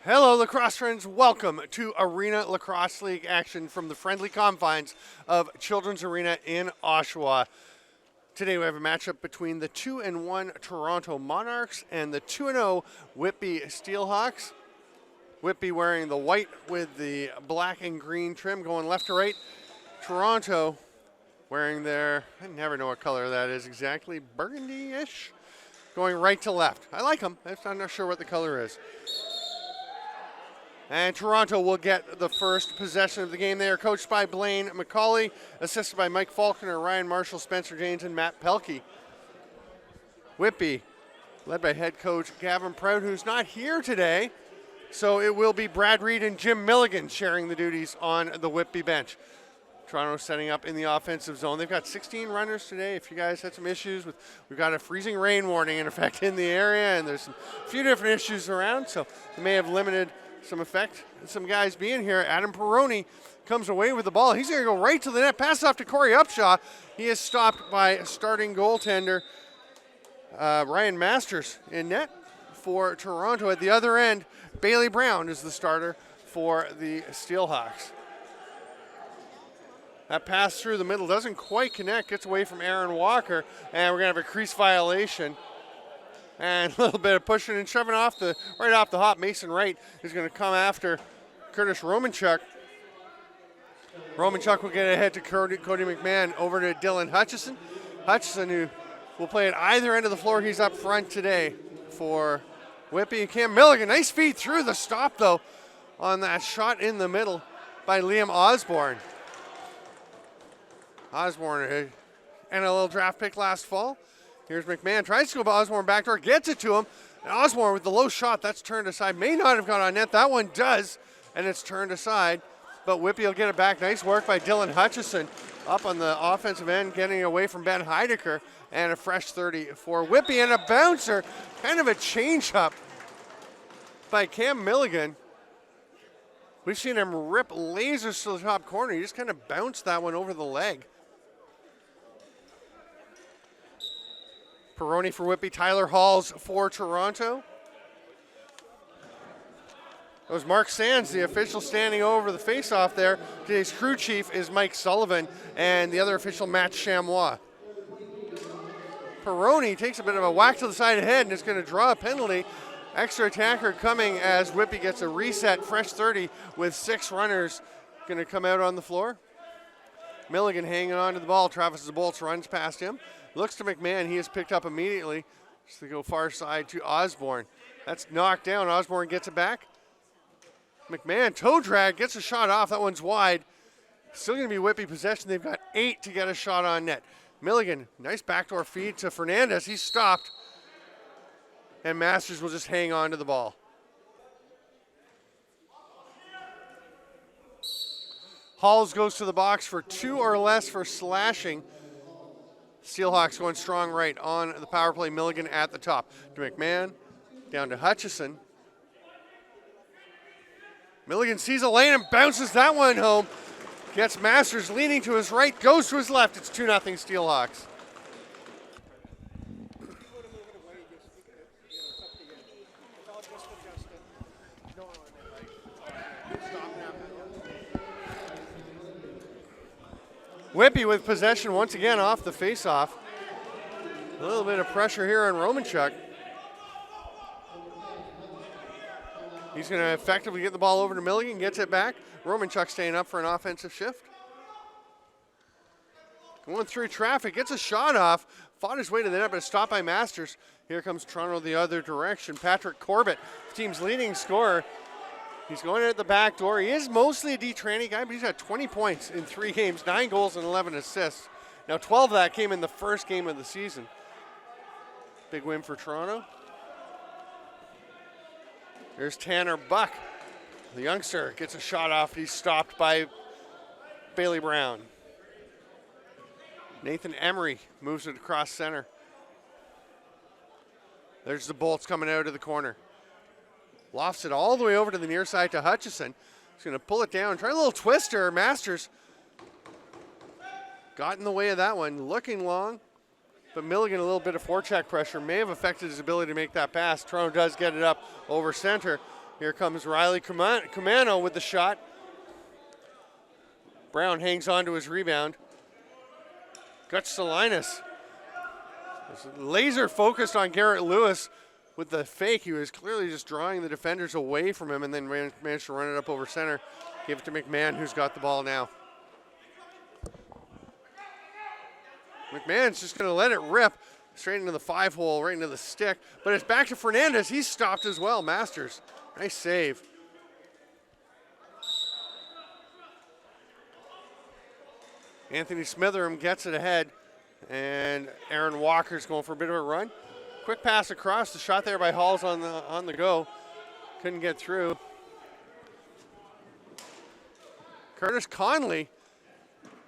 Hello, lacrosse friends. Welcome to Arena Lacrosse League action from the friendly confines of Children's Arena in Oshawa. Today we have a matchup between the 2-1 Toronto Monarchs and the 2-0 Whitby Steelhawks. Whitby wearing the white with the black and green trim going left to right. Toronto wearing their, I never know what color that is exactly, burgundy-ish, going right to left. I like them. I'm not sure what the color is. And Toronto will get the first possession of the game. They are coached by Blaine McCauley, assisted by Mike Faulkner, Ryan Marshall, Spencer James, and Matt Pelkey. Whitby, led by head coach Gavin Proud, who's not here today. So it will be Brad Reed and Jim Milligan sharing the duties on the Whitby bench. Toronto setting up in the offensive zone. They've got 16 runners today. If you guys had some issues with, we've got a freezing rain warning in effect in the area, and there's a few different issues around, so it may have limited some effect. Some guys being here. Adam Perroni comes away with the ball. He's going to go right to the net. Pass off to Corey Upshaw. He is stopped by starting goaltender Ryan Masters in net for Toronto. At the other end, Bailey Brown is the starter for the Steelhawks. That pass through the middle doesn't quite connect. Gets away from Aaron Walker, and we're going to have a crease violation. And a little bit of pushing and shoving right off the hop. Mason Wright is going to come after Curtis Romanchuk. Romanchuk will get ahead to Cody McMahon, over to Dylan Hutchison. Hutchison, who will play at either end of the floor. He's up front today for Whitby. And Cam Milligan, nice feed through the stop, though, on that shot in the middle by Liam Osborne. Osborne, and a little draft pick last fall. Here's McMahon, tries to go by Osborne backdoor, gets it to him. And Osborne with the low shot, that's turned aside. May not have gone on net. That one does, and it's turned aside. But Whitby will get it back. Nice work by Dylan Hutchison up on the offensive end, getting away from Ben Heidecker. And a fresh 30 for Whitby, and a bouncer. Kind of a change-up by Cam Milligan. We've seen him rip lasers to the top corner. He just kind of bounced that one over the leg. Perroni for Whitby, Tyler Halls for Toronto. That was Mark Sands, the official, standing over the face-off there. Today's crew chief is Mike Sullivan, and the other official, Matt Chamois. Perroni takes a bit of a whack to the side of the head and is going to draw a penalty. Extra attacker coming as Whitby gets a reset, fresh 30 with 6 runners going to come out on the floor. Milligan hanging on to the ball. Travis Bolts runs past him. Looks to McMahon. He is picked up immediately. Just to go far side to Osborne. That's knocked down. Osborne gets it back. McMahon, toe drag, gets a shot off. That one's wide. Still going to be Whitby possession. They've got 8 to get a shot on net. Milligan, nice backdoor feed to Fernandez. He's stopped. And Masters will just hang on to the ball. Halls goes to the box for 2 or less for slashing. Steelhawks going strong right on the power play. Milligan at the top. To McMahon, down to Hutchison. Milligan sees a lane and bounces that one home. Gets Masters leaning to his right, goes to his left. It's 2-0 Steelhawks. Whitby with possession once again off the face-off. A little bit of pressure here on Romanchuk. He's going to effectively get the ball over to Milligan, gets it back. Romanchuk staying up for an offensive shift. Going through traffic, gets a shot off. Fought his way to the net, but stopped by Masters. Here comes Toronto the other direction. Patrick Corbett, the team's leading scorer. He's going in at the back door. He is mostly a D-Tranny guy, but he's got 20 points in 3 games, 9 goals and 11 assists. Now 12 of that came in the first game of the season. Big win for Toronto. There's Tanner Buck. The youngster gets a shot off. He's stopped by Bailey Brown. Nathan Emery moves it across center. There's the Bolts coming out of the corner. Lofts it all the way over to the near side to Hutchison. He's going to pull it down. Try a little twister. Masters got in the way of that one. Looking long, but Milligan, a little bit of forecheck pressure may have affected his ability to make that pass. Toronto does get it up over center. Here comes Riley Camano with the shot. Brown hangs on to his rebound. Guts to Linus. Laser focused on Garrett Lewis with the fake. He was clearly just drawing the defenders away from him and then managed to run it up over center. Gave it to McMahon, who's got the ball now. McMahon's just going to let it rip straight into the 5-hole, right into the stick. But it's back to Fernandez. He's stopped as well. Masters, nice save. Anthony Smitheram gets it ahead. And Aaron Walker's going for a bit of a run. Quick pass across. The shot there by Hall's on the go. Couldn't get through. Curtis Conley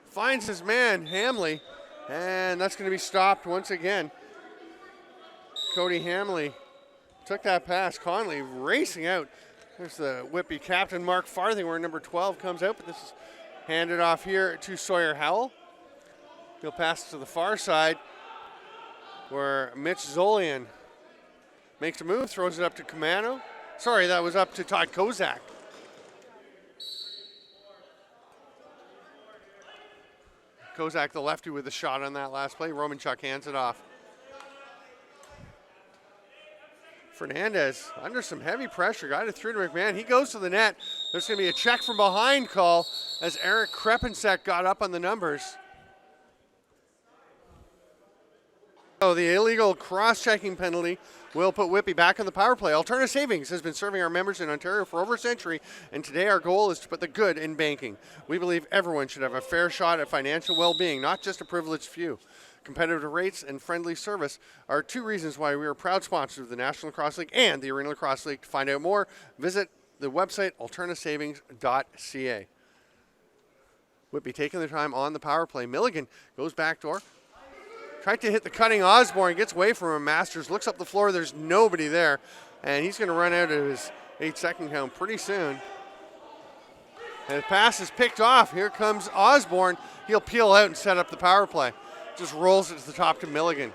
finds his man, Hamley. And that's going to be stopped once again. Cody Hamley took that pass. Conley racing out. There's the Whitby captain, Mark Farthing, where number 12 comes out. But this is handed off here to Sawyer Howell. He'll pass to the far side where Mitch Zolian makes a move, throws it up to Camano. Sorry, that was up to Todd Kozak. Kozak, the lefty, with a shot on that last play. Romanchuk hands it off. Fernandez under some heavy pressure, got it through to McMahon. He goes to the net. There's going to be a check from behind call as Eric Krepensek got up on the numbers. So the illegal cross-checking penalty will put Whitby back on the power play. Alterna Savings has been serving our members in Ontario for over a century, and today our goal is to put the good in banking. We believe everyone should have a fair shot at financial well-being, not just a privileged few. Competitive rates and friendly service are two reasons why we are proud sponsors of the National Lacrosse League and the Arena Lacrosse League. To find out more, visit the website alternasavings.ca. Whitby taking their time on the power play. Milligan goes backdoor. Tried to hit the cutting Osborne, gets away from him. Masters looks up the floor, there's nobody there. And he's going to run out of his 8-second count pretty soon. And the pass is picked off. Here comes Osborne. He'll peel out and set up the power play. Just rolls it to the top to Milligan.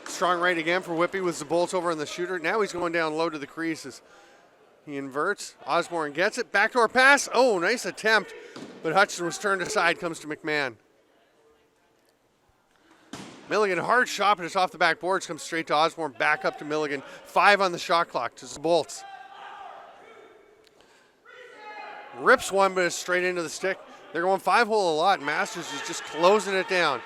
Strong right again for Whitby with Zabolts over on the shooter. Now he's going down low to the creases. He inverts. Osborne gets it. Backdoor pass. Oh, nice attempt. But Hutchinson was turned aside, comes to McMahon. Milligan, hard shot, but it's off the backboards, comes straight to Osborne, back up to Milligan. 5 on the shot clock to Zabolts. Rips one, but it's straight into the stick. They're going 5-hole a lot. Masters is just closing it down.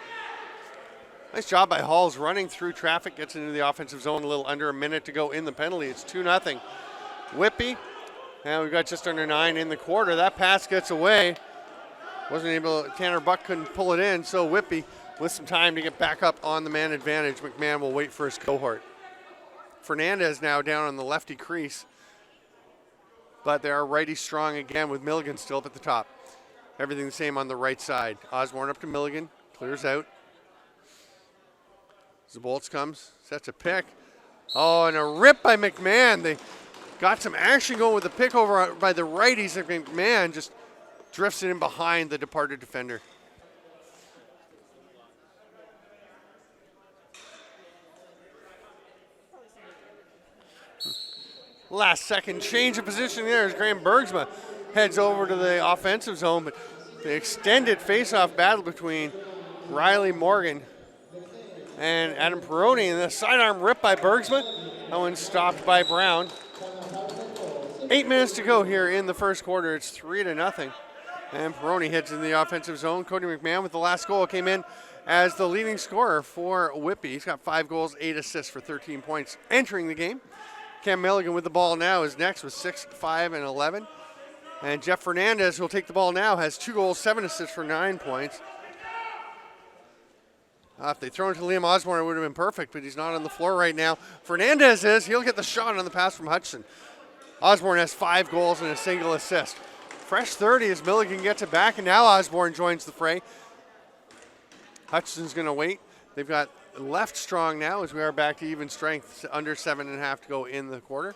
Nice job by Halls running through traffic, gets into the offensive zone, a little under a minute to go in the penalty. It's 2-0. Whitby, and we've got just under 9 in the quarter. That pass gets away. Tanner Buck couldn't pull it in, so Whitby with some time to get back up on the man advantage. McMahon will wait for his cohort. Fernandez now down on the lefty crease, but they are righty strong again with Milligan still up at the top. Everything the same on the right side. Osborne up to Milligan, clears out. Zabolts comes, sets a pick. Oh, and a rip by McMahon. They got some action going with the pick over by the righties. McMahon just drifts it in behind the departed defender. Last second change of position there as Graham Bergsma heads over to the offensive zone, but the extended face-off battle between Riley Morgan and Adam Peroni, and the sidearm rip by Bergsma. That one stopped by Brown. 8 minutes to go here in the first quarter. It's 3-0. And Peroni heads in the offensive zone. Cody McMahon with the last goal came in as the leading scorer for Whitby. He's got 5 goals, 8 assists for 13 points entering the game. Cam Milligan with the ball now is next with 6, 5, and 11. And Jeff Fernandez, who will take the ball now, has 2 goals, 7 assists for 9 points. If they throw it to Liam Osborne, it would have been perfect, but he's not on the floor right now. Fernandez is. He'll get the shot on the pass from Hutchinson. Osborne has 5 goals and a single assist. Fresh 30 as Milligan gets it back, and now Osborne joins the fray. Hutchinson's going to wait. They've got left strong now as we are back to even strength, under 7.5 to go in the quarter.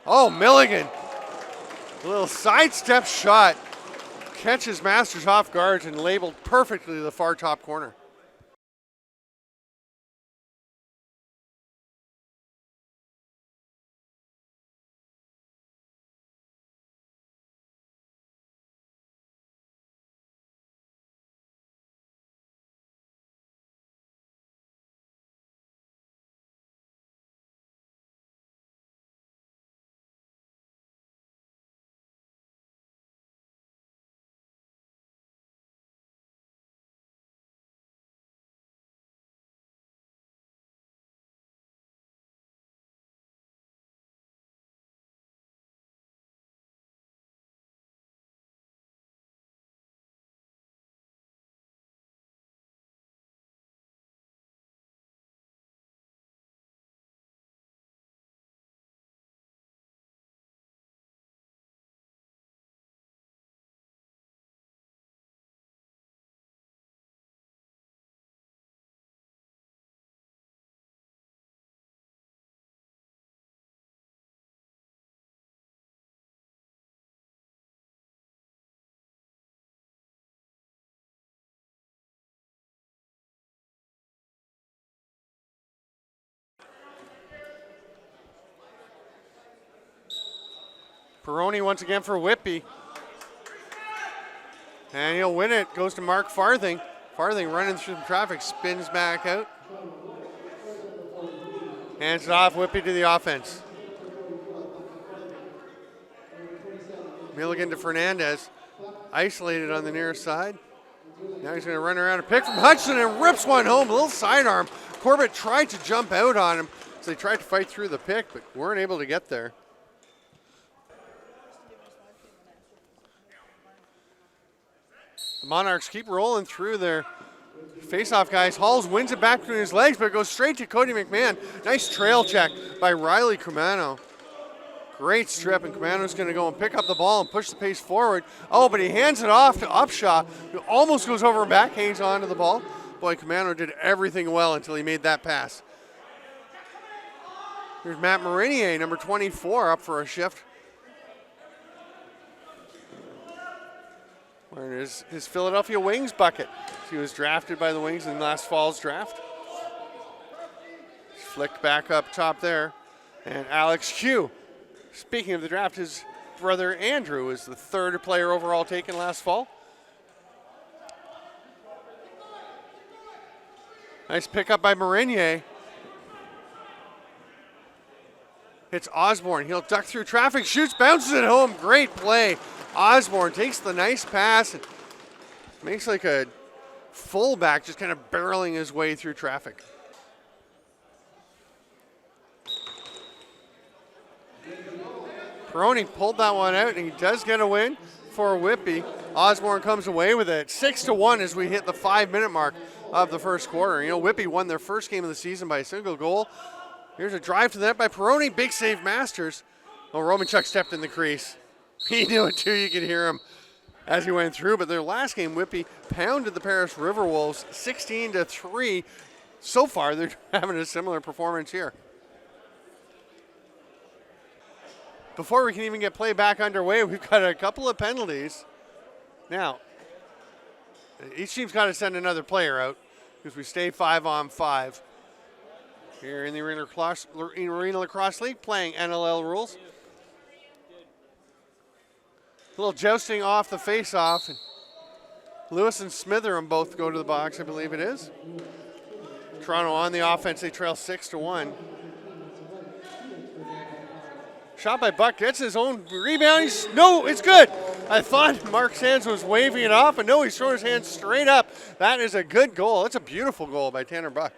Oh, Milligan. A little sidestep shot. Catches Masters off guard and labeled perfectly to the far top corner. Peroni once again for Whitby. And he'll win it. Goes to Mark Farthing. Farthing running through the traffic, spins back out. Hands it off, Whitby to the offense. Milligan to Fernandez. Isolated on the near side. Now he's going to run around a pick from Hudson and rips one home. A little sidearm. Corbett tried to jump out on him. So they tried to fight through the pick, but weren't able to get there. The Monarchs keep rolling through their face-off guys. Halls wins it back between his legs, but it goes straight to Cody McMahon. Nice trail check by Riley Cremano. Great strip, and Cremano's going to go and pick up the ball and push the pace forward. Oh, but he hands it off to Upshaw, who almost goes over and back, hangs on to the ball. Boy, Cremano did everything well until he made that pass. Here's Matt Marinier, number 24, up for a shift. Wearing his Philadelphia Wings bucket. He was drafted by the Wings in last fall's draft. Flicked back up top there. And Alex Q. Speaking of the draft, his brother Andrew was the third player overall taken last fall. Nice pickup by Marinier. Hits Osborne. He'll duck through traffic, shoots, bounces it home. Great play. Osborne takes the nice pass and makes like a fullback, just kind of barreling his way through traffic. Peroni pulled that one out, and he does get a win for Whitby. Osborne comes away with it. 6-1 as we hit the 5-minute mark of the first quarter. You know, Whitby won their first game of the season by a single goal. Here's a drive to the net by Peroni. Big save, Masters. Oh, Romanchuk stepped in the crease. He knew it too. You could hear him as he went through. But their last game, Whitby pounded the Paris River Wolves 16-3. So far, they're having a similar performance here. Before we can even get play back underway, we've got a couple of penalties. Now, each team's got to send another player out because we stay 5-on-5 here in the Arena Lacrosse League, playing NLL rules. A little jousting off the face-off. Lewis and Smitheram both go to the box, I believe it is. Toronto on the offense, they trail 6-1. Shot by Buck, gets his own rebound. No, it's good. I thought Mark Sands was waving it off, but no, he's throwing his hands straight up. That is a good goal. That's a beautiful goal by Tanner Buck.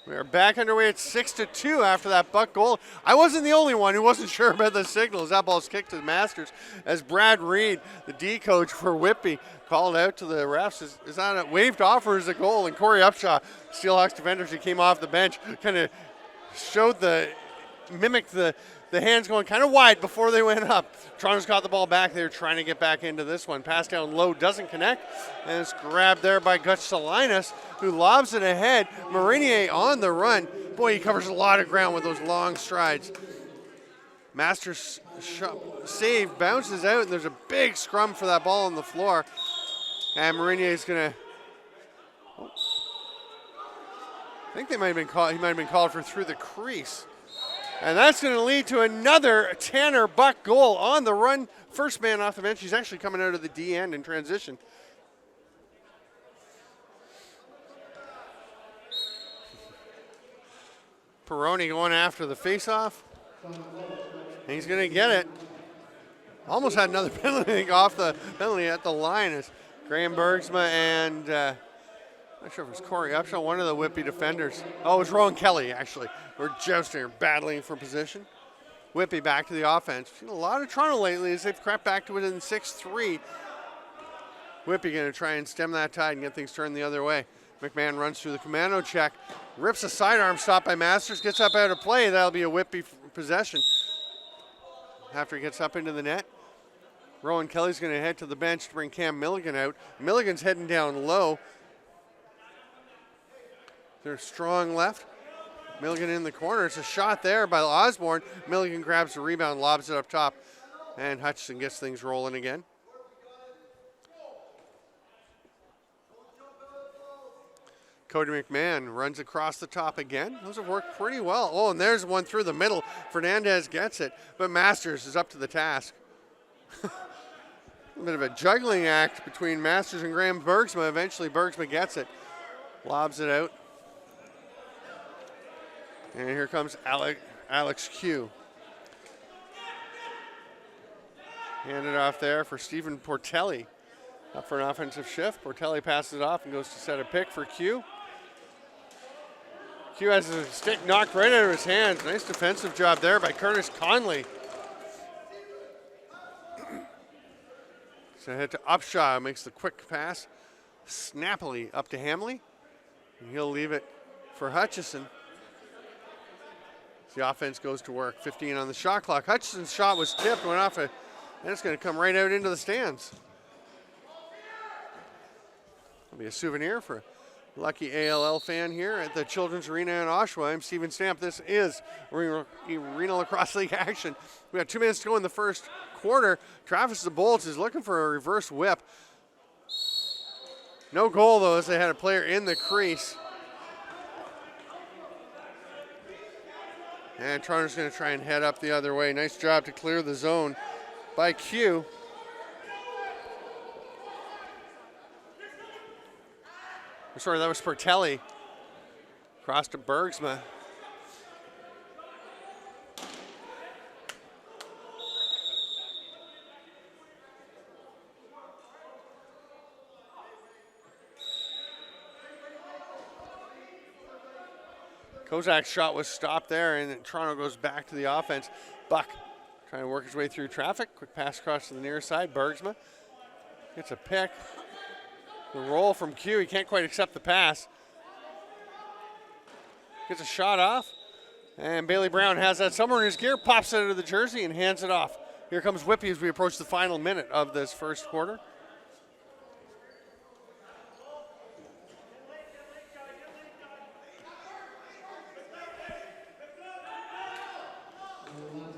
We are back underway at 6-2 after that Buck goal. I wasn't the only one who wasn't sure about the signals. That ball's kicked to the Masters as Brad Reed, the D coach for Whitby, called out to the refs. Is that a waved off or is it a goal? And Corey Upshaw, Steelhawks defender, who came off the bench, kind of mimicked the hands going kind of wide before they went up. Toronto's got the ball back. They're trying to get back into this one. Pass down low, doesn't connect. And it's grabbed there by Gus Salinas, who lobs it ahead. Marinier on the run. Boy, he covers a lot of ground with those long strides. Masters save, bounces out, and there's a big scrum for that ball on the floor. And Marinier's going to... I think they might have been called. He might have been called for through the crease. And that's going to lead to another Tanner Buck goal on the run. First man off the bench. He's actually coming out of the D end in transition. Peroni going after the faceoff. And he's going to get it. Almost had another penalty off the penalty at the line as Graham Bergsma and I'm not sure if it was Corey Upshaw, one of the Whitby defenders. Oh, it was Rowan Kelly, actually. We're jousting or battling for position. Whitby back to the offense. Seen a lot of Toronto lately as they've crept back to within 6-3. Whitby going to try and stem that tide and get things turned the other way. McMahon runs through the commando check, rips a sidearm stop by Masters, gets up out of play. That'll be a Whitby possession. After he gets up into the net, Rowan Kelly's going to head to the bench to bring Cam Milligan out. Milligan's heading down low. They're strong left. Milligan in the corner. It's a shot there by Osborne. Milligan grabs the rebound, lobs it up top, and Hutchison gets things rolling again. Cody McMahon runs across the top again. Those have worked pretty well. Oh, and there's one through the middle. Fernandez gets it, but Masters is up to the task. A bit of a juggling act between Masters and Graham Bergsma. Eventually, Bergsma gets it, lobs it out. And here comes Alex Q. Handed off there for Stephen Portelli. Up for an offensive shift. Portelli passes it off and goes to set a pick for Q. Q has his stick knocked right out of his hands. Nice defensive job there by Curtis Conley. So head to Upshaw, makes the quick pass snappily up to Hamley. And he'll leave it for Hutchison. The offense goes to work. 15 on the shot clock. Hutchison's shot was tipped, went off, and it's going to come right out into the stands. It'll be a souvenir for a lucky ALL fan here at the Children's Arena in Oshawa. I'm Steven Stamp. This is Arena Lacrosse League action. We have 2 minutes to go in the first quarter. Travis DeBoltz is looking for a reverse whip. No goal, though, as they had a player in the crease. And Toronto's going to try and head up the other way. Nice job to clear the zone by Q. Sorry, that was Portelli. Cross to Bergsma. Kozak's shot was stopped there, and Toronto goes back to the offense. Buck trying to work his way through traffic. Quick pass across to the near side. Bergsma gets a pick. The roll from Q. He can't quite accept the pass. Gets a shot off. And Bailey Brown has that somewhere in his gear. Pops it out of the jersey and hands it off. Here comes Whitby as we approach the final minute of this first quarter.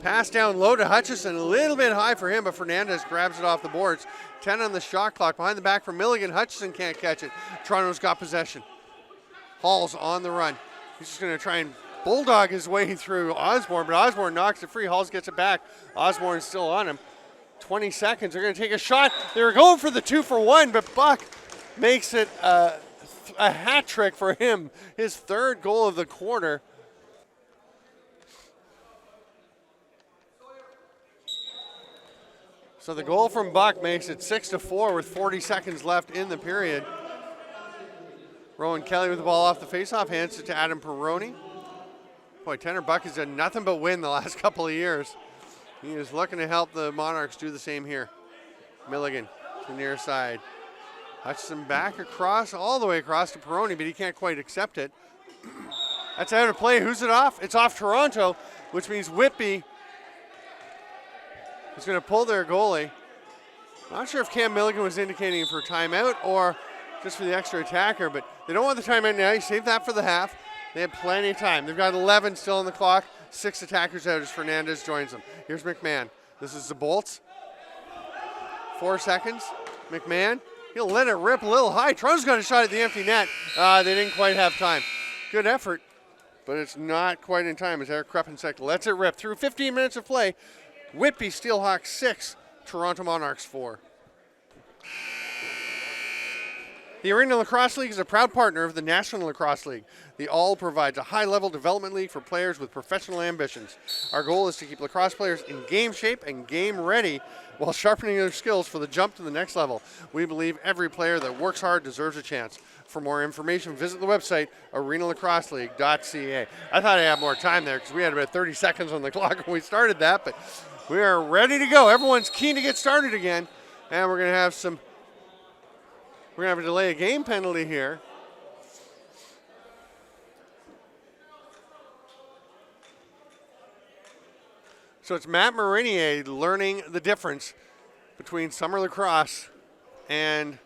Pass down low to Hutchison, a little bit high for him, but Fernandez grabs it off the boards. 10 on the shot clock. Behind the back for Milligan. Hutchison can't catch it. Toronto's got possession. Hall's on the run. He's just going to try and bulldog his way through Osborne, but Osborne knocks it free. Halls gets it back. Osborne's still on him. 20 seconds. They're going to take a shot. They're going for the 2-for-1, but Buck makes it a hat trick for him. His third goal of the quarter. So the goal from Buck makes it 6-4 with 40 seconds left in the period. Rowan Kelly with the ball off the faceoff, hands it to Adam Perroni. Boy, Tanner Buck has done nothing but win the last couple of years. He is looking to help the Monarchs do the same here. Milligan to the near side. Hutchison back across, all the way across to Perroni, but he can't quite accept it. That's out of play. Who's it off? It's off Toronto, which means Whitby is going to pull their goalie. Not sure if Cam Milligan was indicating for a timeout or just for the extra attacker, but they don't want the timeout now. You save that for the half. They have plenty of time. They've got 11 still on the clock. 6 attackers out as Fernandez joins them. Here's McMahon. This is the Bolts. 4 seconds. McMahon, he'll let it rip a little high. Toronto's got a shot at the empty net. They didn't quite have time. Good effort, but it's not quite in time as Eric Krepensek lets it rip. Through 15 minutes of play, Whitby Steelhawks 6, Toronto Monarchs 4. The Arena Lacrosse League is a proud partner of the National Lacrosse League. The ALL provides a high-level development league for players with professional ambitions. Our goal is to keep lacrosse players in game shape and game ready while sharpening their skills for the jump to the next level. We believe every player that works hard deserves a chance. For more information, visit the website, arenalacrosseleague.ca. I thought I had more time there because we had about 30 seconds on the clock when we started that, but we are ready to go. Everyone's keen to get started again, and we're going to have a delay a game penalty here. So it's Matt Marinier learning the difference between summer lacrosse and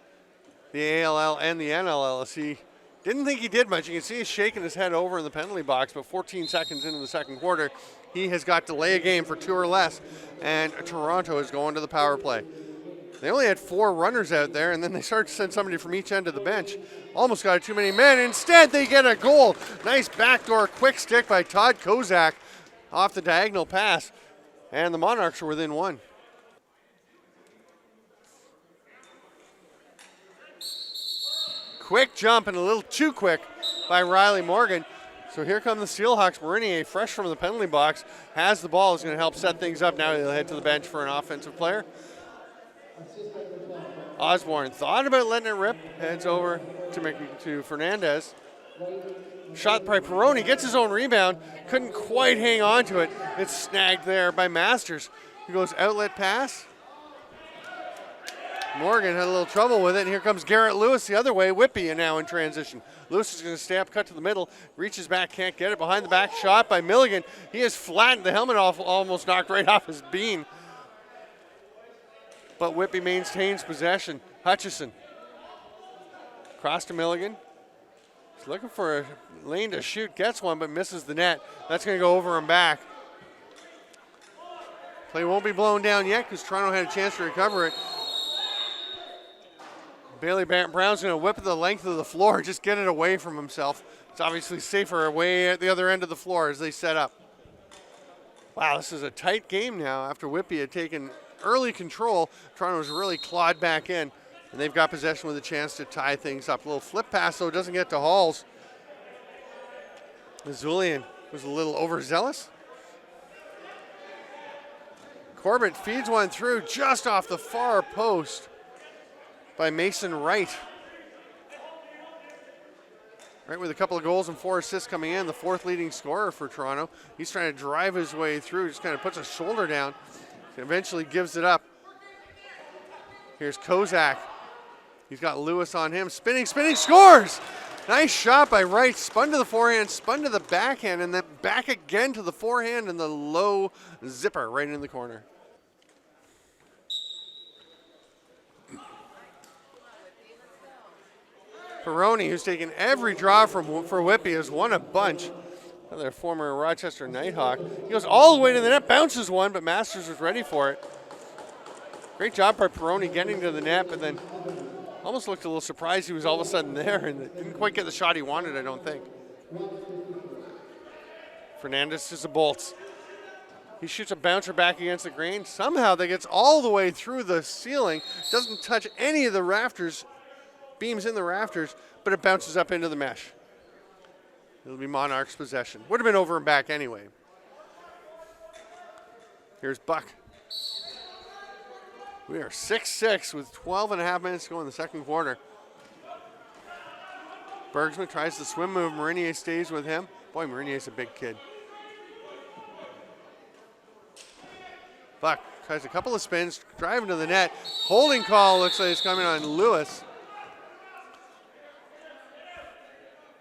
the ALL and the NLL. He didn't think he did much. You can see he's shaking his head over in the penalty box, but 14 seconds into the second quarter, he has got delay a game for 2 or less, and Toronto is going to the power play. They only had 4 runners out there, and then they started to send somebody from each end of the bench. Almost got too many men. Instead, they get a goal. Nice backdoor quick stick by Todd Kozak off the diagonal pass, and the Monarchs are within 1. Quick jump, and a little too quick by Riley Morgan. So here come the Steelhawks. Marinier, fresh from the penalty box, has the ball, is going to help set things up. Now he'll head to the bench for an offensive player. Osborne thought about letting it rip, heads over to Fernandez. Shot by Peroni, gets his own rebound, couldn't quite hang on to it. It's snagged there by Masters. He goes outlet pass. Morgan had a little trouble with it, and here comes Garrett Lewis the other way. Whitby now in transition. Lewis is going to stay up, cut to the middle, reaches back, can't get it. Behind the back shot by Milligan. He has flattened the helmet off, almost knocked right off his bean. But Whitby maintains possession. Hutchison. Cross to Milligan. He's looking for a lane to shoot, gets one, but misses the net. That's going to go over and back. Play won't be blown down yet because Toronto had a chance to recover it. Bailey Brown's going to whip it the length of the floor, just get it away from himself. It's obviously safer away at the other end of the floor as they set up. Wow, this is a tight game now after Whitby had taken early control. Toronto's really clawed back in, and they've got possession with a chance to tie things up. A little flip pass, though, doesn't get to Halls. Zulian was a little overzealous. Corbett feeds one through just off the far post by Mason Wright. Right, with a couple of goals and 4 assists coming in, the 4th leading scorer for Toronto. He's trying to drive his way through, just kind of puts a shoulder down, and eventually gives it up. Here's Kozak. He's got Lewis on him, spinning, scores! Nice shot by Wright, spun to the forehand, spun to the backhand, and then back again to the forehand and the low zipper right in the corner. Peroni, who's taken every draw for Whitby, has won a bunch. Another former Rochester Nighthawk. He goes all the way to the net, bounces one, but Masters was ready for it. Great job by Peroni getting to the net, but then almost looked a little surprised he was all of a sudden there and didn't quite get the shot he wanted, I don't think. Fernandez just a bolt. He shoots a bouncer back against the grain. Somehow that gets all the way through the ceiling, doesn't touch any of the rafters, beams in the rafters, but it bounces up into the mesh. It'll be Monarchs' possession. Would have been over and back anyway. Here's Buck. We are 6-6 with 12 and a half minutes to go in the second quarter. Bergsman tries the swim move. Marinier stays with him. Boy, Marinier's a big kid. Buck tries a couple of spins, driving to the net. Holding call looks like it's coming on Lewis.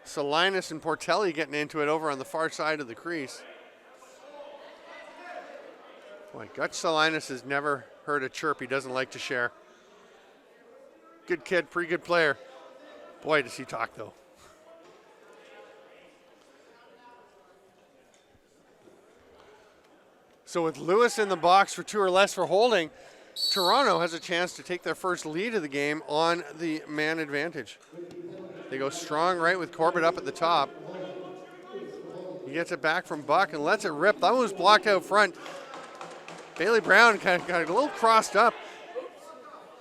Salinas and Portelli getting into it over on the far side of the crease. Boy, Gutch Salinas has never heard a chirp he doesn't like to share. Good kid, pretty good player. Boy, does he talk, though. So with Lewis in the box for 2 or less for holding, Toronto has a chance to take their first lead of the game on the man advantage. They go strong right with Corbett up at the top. He gets it back from Buck and lets it rip. That one was blocked out front. Bailey Brown kind of got a little crossed up.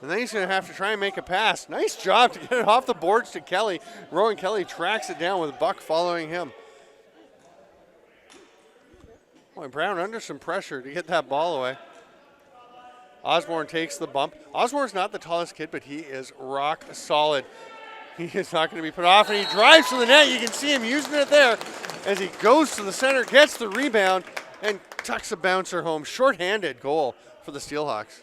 And then he's going to have to try and make a pass. Nice job to get it off the boards to Kelly. Rowan Kelly tracks it down with Buck following him. Boy, Brown under some pressure to get that ball away. Osborne takes the bump. Osborne's not the tallest kid, but he is rock solid. He is not going to be put off, and he drives to the net. You can see him using it there as he goes to the center, gets the rebound, and tucks a bouncer home. Short-handed goal for the Steelhawks.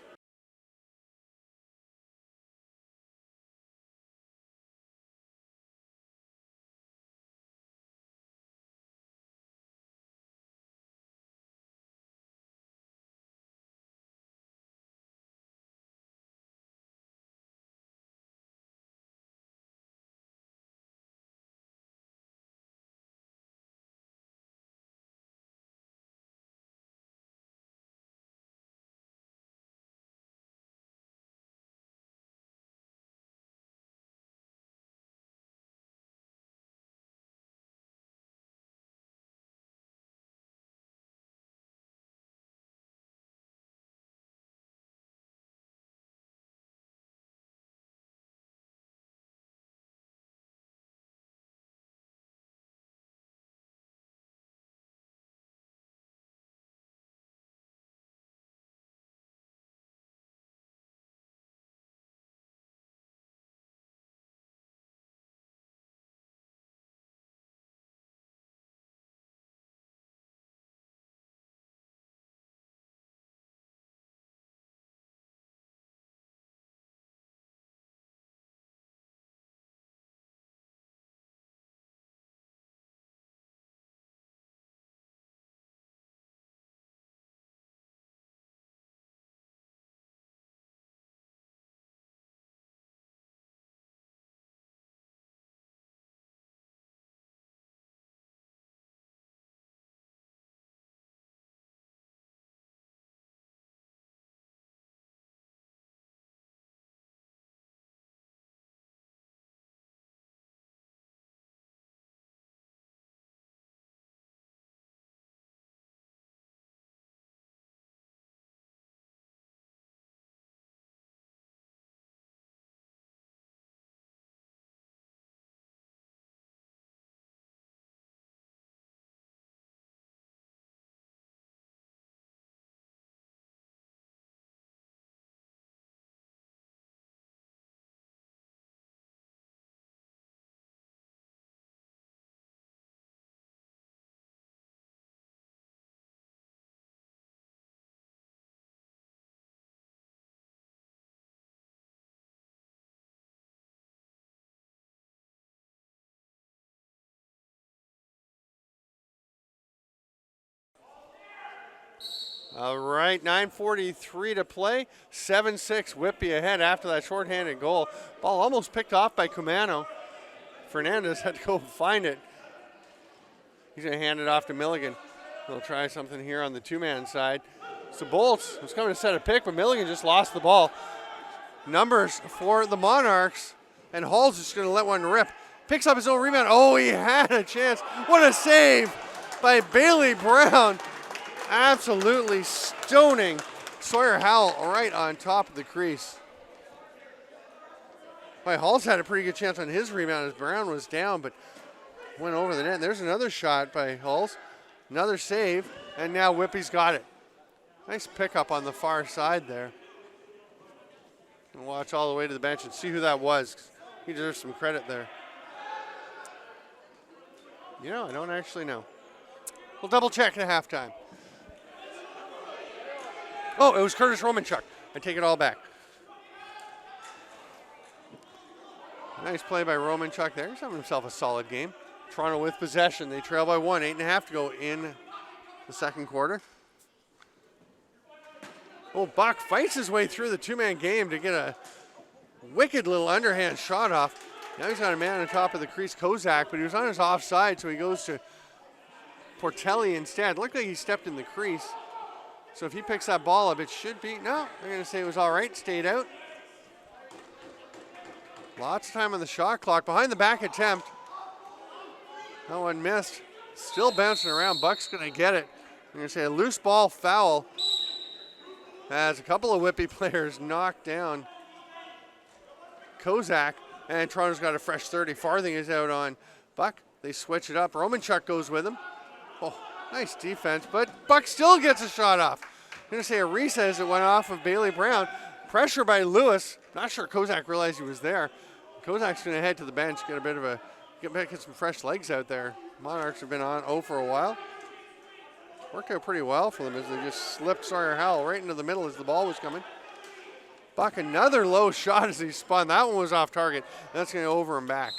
All right, 9:43 to play. 7-6, Whitby ahead after that shorthanded goal. Ball almost picked off by Cumano. Fernandez had to go find it. He's going to hand it off to Milligan. He'll try something here on the two-man side. So Bolts was coming to set a pick, but Milligan just lost the ball. Numbers for the Monarchs, and Hall's just going to let one rip. Picks up his own rebound. Oh, he had a chance. What a save by Bailey Brown. Absolutely stoning Sawyer Howell right on top of the crease. Boy, Hall's had a pretty good chance on his rebound as Brown was down, but went over the net. There's another shot by Hulls. Another save, and now Whitby's got it. Nice pickup on the far side there. And watch all the way to the bench and see who that was. He deserves some credit there. You know, I don't actually know. We'll double check at halftime. Oh, it was Curtis Romanchuk. I take it all back. Nice play by Romanchuk there. He's having himself a solid game. Toronto with possession. They trail by 1, 8.5 to go in the second quarter. Oh, Buck fights his way through the two-man game to get a wicked little underhand shot off. Now he's got a man on top of the crease, Kozak, but he was on his offside, so he goes to Portelli instead. Looked like he stepped in the crease. So if he picks that ball up, it should be, no, I'm going to say it was all right, stayed out. Lots of time on the shot clock. Behind the back attempt. No one missed. Still bouncing around. Buck's going to get it. I'm going to say a loose ball foul as a couple of Whitby players knocked down Kozak, and Toronto's got a fresh 30. Farthing is out on Buck. They switch it up. Romanchuk goes with him. Oh, nice defense, but Buck still gets a shot off. I'm going to say a recess that went off of Bailey Brown. Pressure by Lewis. Not sure Kozak realized he was there. Kozak's going to head to the bench, get a bit of a, get some fresh legs out there. Monarchs have been on 0 for a while. Worked out pretty well for them as they just slipped Sawyer Howell right into the middle as the ball was coming. Buck, another low shot as he spun. That one was off target. That's going to over him back.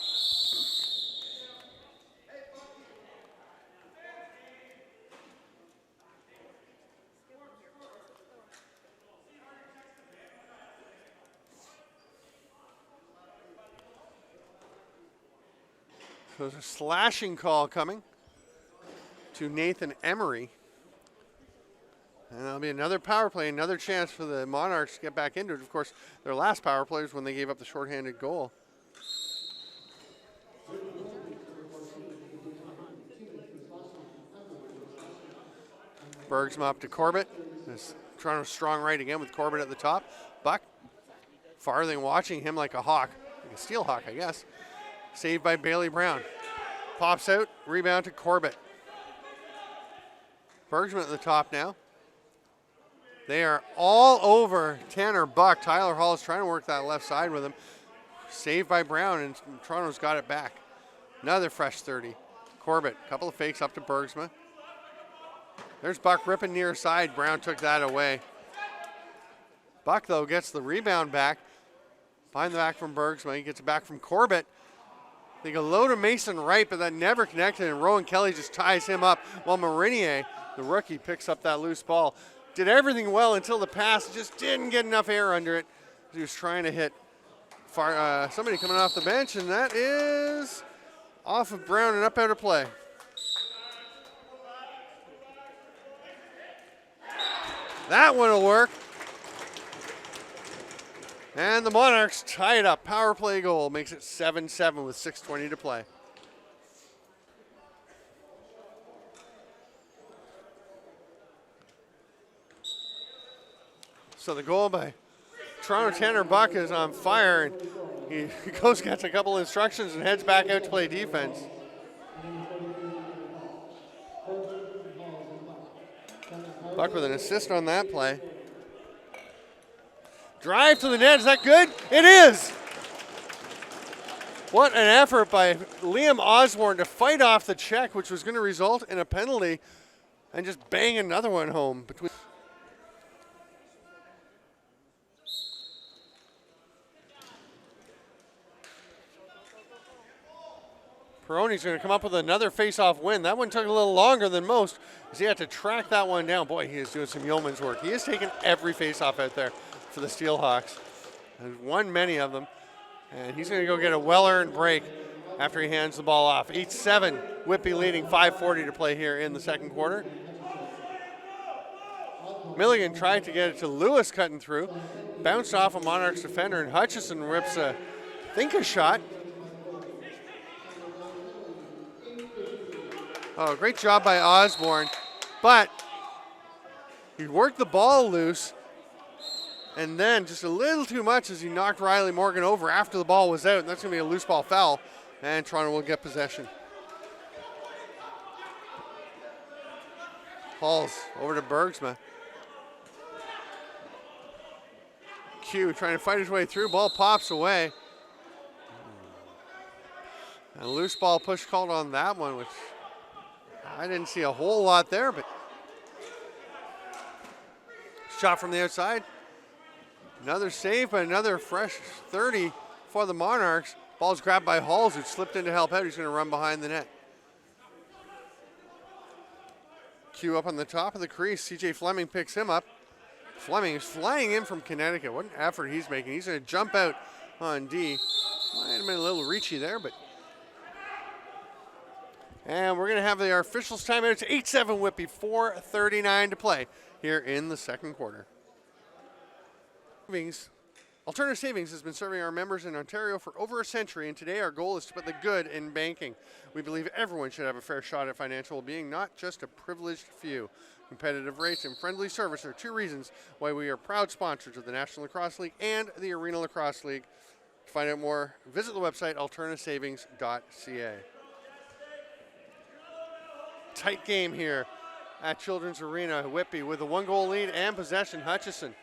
So there's a slashing call coming to Nathan Emery. And there'll be another power play, another chance for the Monarchs to get back into it. Of course, their last power play was when they gave up the shorthanded goal. Bergsma up to Corbett. This Toronto strong right again with Corbett at the top. Buck, Farthing watching him like a hawk, like a steelhawk, I guess. Saved by Bailey Brown. Pops out, rebound to Corbett. Bergsman at the top now. They are all over Tanner Buck. Tyler Hall is trying to work that left side with him. Saved by Brown, and Toronto's got it back. Another fresh 30. Corbett, couple of fakes up to Bergsma. There's Buck ripping near side. Brown took that away. Buck, though, gets the rebound back. Behind the back from Bergsma. He gets it back from Corbett. They go low to Mason Wright, but that never connected, and Rowan Kelly just ties him up while Marinier, the rookie, picks up that loose ball. Did everything well until the pass, just didn't get enough air under it. He was trying to hit somebody coming off the bench, and that is off of Brown and up out of play. That one will work. And the Monarchs tie it up. Power play goal makes it 7-7 with 6:20 to play. So the goal by Toronto, Tanner Buck, is on fire, and he goes, gets a couple instructions and heads back out to play defense. Buck with an assist on that play. Drive to the net, is that good? It is! What an effort by Liam Osborne to fight off the check, which was going to result in a penalty, and just bang another one home. Peroni's going to come up with another face-off win. That one took a little longer than most because he had to track that one down. Boy, he is doing some yeoman's work. He is taking every face-off out there for the Steelhawks. There's won many of them. And he's going to go get a well-earned break after he hands the ball off. 8-7, Whitby leading, 5:40 to play here in the second quarter. Milligan tried to get it to Lewis cutting through. Bounced off a Monarchs defender, and Hutchison rips a shot. Oh, great job by Osborne. But he worked the ball loose, and then just a little too much as he knocked Riley Morgan over after the ball was out. And that's going to be a loose ball foul, and Toronto will get possession. Halls over to Bergsma. Q trying to fight his way through. Ball pops away. And a loose ball push called on that one, which I didn't see a whole lot there, but shot from the outside. Another save, but another fresh 30 for the Monarchs. Ball's grabbed by Halls, who slipped in to help out. He's going to run behind the net. Q up on the top of the crease. CJ Fleming picks him up. Fleming is flying in from Connecticut. What an effort he's making. He's going to jump out on D. Might have been a little reachy there, but. And we're going to have our officials timeout. It's 8-7 Whitby, 4:39 to play here in the second quarter. Alternative Savings has been serving our members in Ontario for over a century, and today our goal is to put the good in banking. We believe everyone should have a fair shot at financial well-being, not just a privileged few. Competitive rates and friendly service are two reasons why we are proud sponsors of the National Lacrosse League and the Arena Lacrosse League. To find out more, visit the website alternativesavings.ca. Tight game here at Children's Arena. Whitby with a 1-goal lead and possession. Hutchison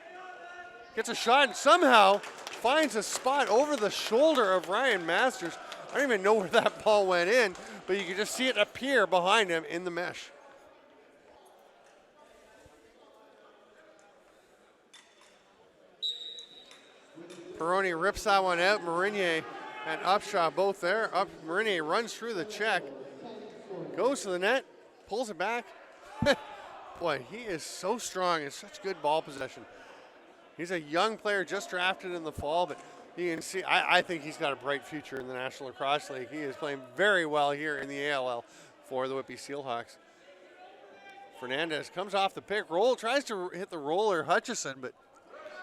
gets a shot and somehow finds a spot over the shoulder of Ryan Masters. I don't even know where that ball went in, but you can just see it appear behind him in the mesh. Peroni rips that one out. Marinier and Upshaw both there. Marinier runs through the check, goes to the net, pulls it back. Boy, he is so strong and such good ball possession. He's a young player just drafted in the fall, but you can see, I think he's got a bright future in the National Lacrosse League. He is playing very well here in the ALL for the Whitby Steelhawks. Fernandez comes off the pick, tries to hit the roller Hutchison, but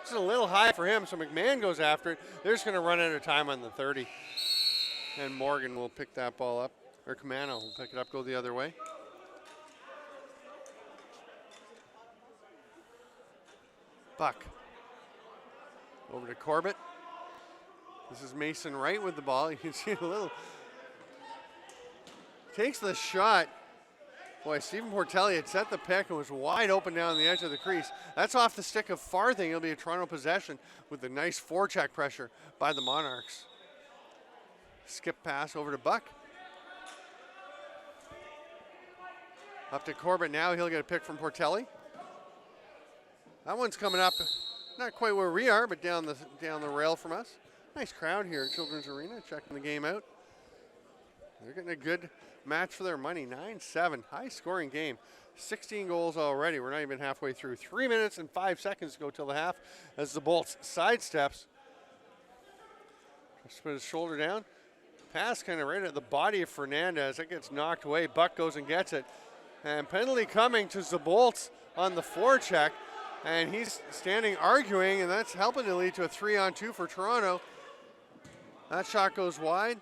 it's a little high for him, so McMahon goes after it. They're just going to run out of time on the 30. And Morgan will pick that ball up, or Camano will pick it up, go the other way. Buck. Over to Corbett. This is Mason Wright with the ball. You can see a little. Takes the shot. Boy, Stephen Portelli had set the pick and was wide open down the edge of the crease. That's off the stick of Farthing. It'll be a Toronto possession with a nice forecheck pressure by the Monarchs. Skip pass over to Buck. Up to Corbett now. He'll get a pick from Portelli. That one's coming up, not quite where we are, but down the rail from us. Nice crowd here at Children's Arena, checking the game out. They're getting a good match for their money. 9-7, high scoring game. 16 goals already. We're not even halfway through. 3 minutes and 5 seconds to go till the half as the Bolts sidesteps. Just put his shoulder down. Pass kind of right at the body of Fernandez. That gets knocked away. Buck goes and gets it. And penalty coming to Zabolts on the forecheck. And he's standing arguing, and that's helping to lead to a 3-on-2 for Toronto. That shot goes wide.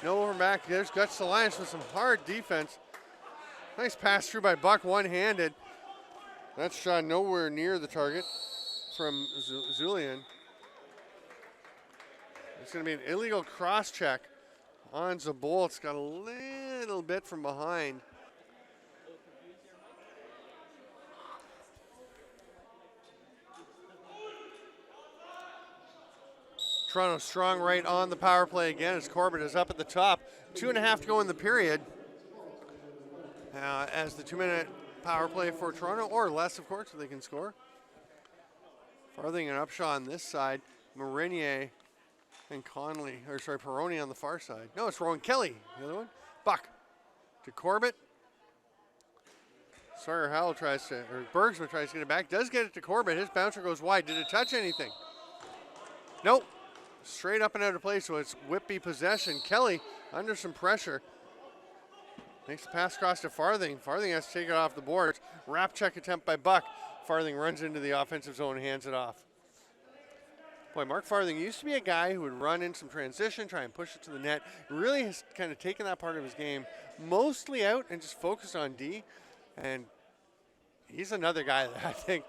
No over back. There's Guts Alliance with some hard defense. Nice pass through by Buck, one-handed. That shot nowhere near the target from Zulian. It's going to be an illegal cross-check on Zabolts. Got a little bit from behind. Toronto strong right on the power play again as Corbett is up at the top. 2.5 to go in the period. As the 2-minute power play for Toronto, or less, of course, so they can score. Farthing and Upshaw on this side. Marinier And Peroni on the far side. No, it's Rowan Kelly, the other one. Buck to Corbett. Sawyer Howell Bergsma tries to get it back. Does get it to Corbett. His bouncer goes wide. Did it touch anything? Nope. Straight up and out of play, so it's Whitby possession. Kelly under some pressure. Makes the pass across to Farthing. Farthing has to take it off the board. Wrap check attempt by Buck. Farthing runs into the offensive zone and hands it off. Boy, Mark Farthing used to be a guy who would run in some transition, try and push it to the net. Really has kind of taken that part of his game mostly out and just focused on D. And he's another guy that I think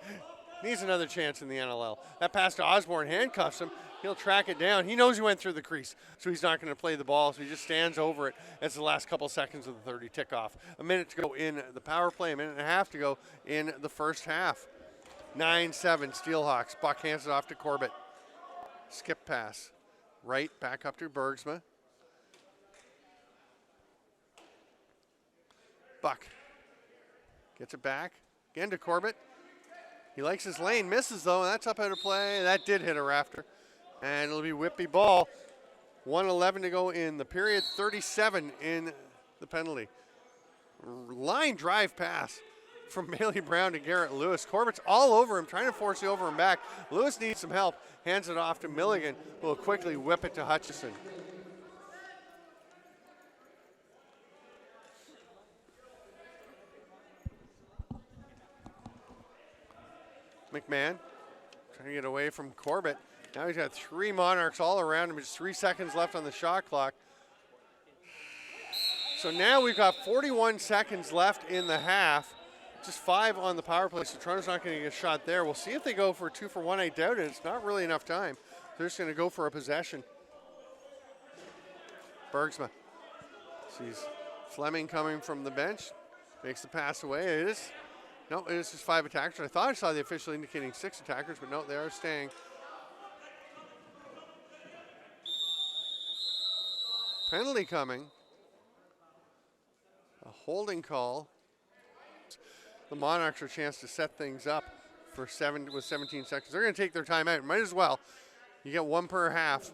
needs another chance in the NLL. That pass to Osborne handcuffs him. He'll track it down. He knows he went through the crease, so he's not going to play the ball, so he just stands over it as the last couple seconds of the 30 tick off. A minute to go in the power play, a minute and a half to go in the first half. 9-7 Steelhawks. Buck hands it off to Corbett. Skip pass. Right, back up to Bergsma. Buck gets it back. Again to Corbett. He likes his lane, misses though, and that's up out of play. That did hit a rafter. And it'll be Whitby ball. 1:11 to go in the period, 37 in the penalty. Line drive pass from Bailey Brown to Garrett Lewis. Corbett's all over him, trying to force the over and back. Lewis needs some help, hands it off to Milligan, who will quickly whip it to Hutchison. McMahon trying to get away from Corbett. Now he's got 3 Monarchs all around him. Just 3 seconds left on the shot clock. So now we've got 41 seconds left in the half. Just 5 on the power play, so Toronto's not going to get a shot there. We'll see if they go for a 2-for-1. I doubt it. It's not really enough time. They're just going to go for a possession. Bergsma sees Fleming coming from the bench. Makes the pass away. It is just 5 attackers. I thought I saw the official indicating 6 attackers, but no, they are staying. Penalty coming. A holding call. The Monarchs are a chance to set things up with 17 seconds. They're going to take their timeout. Might as well. You get 1 per half.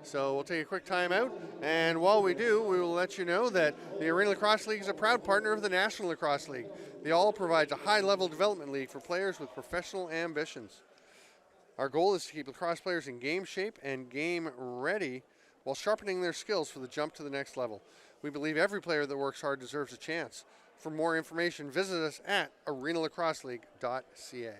So we'll take a quick timeout. And while we do, we will let you know that the Arena Lacrosse League is a proud partner of the National Lacrosse League. The ALL provides a high-level development league for players with professional ambitions. Our goal is to keep lacrosse players in game shape and game ready while sharpening their skills for the jump to the next level. We believe every player that works hard deserves a chance. For more information, visit us at arenalacrosseleague.ca.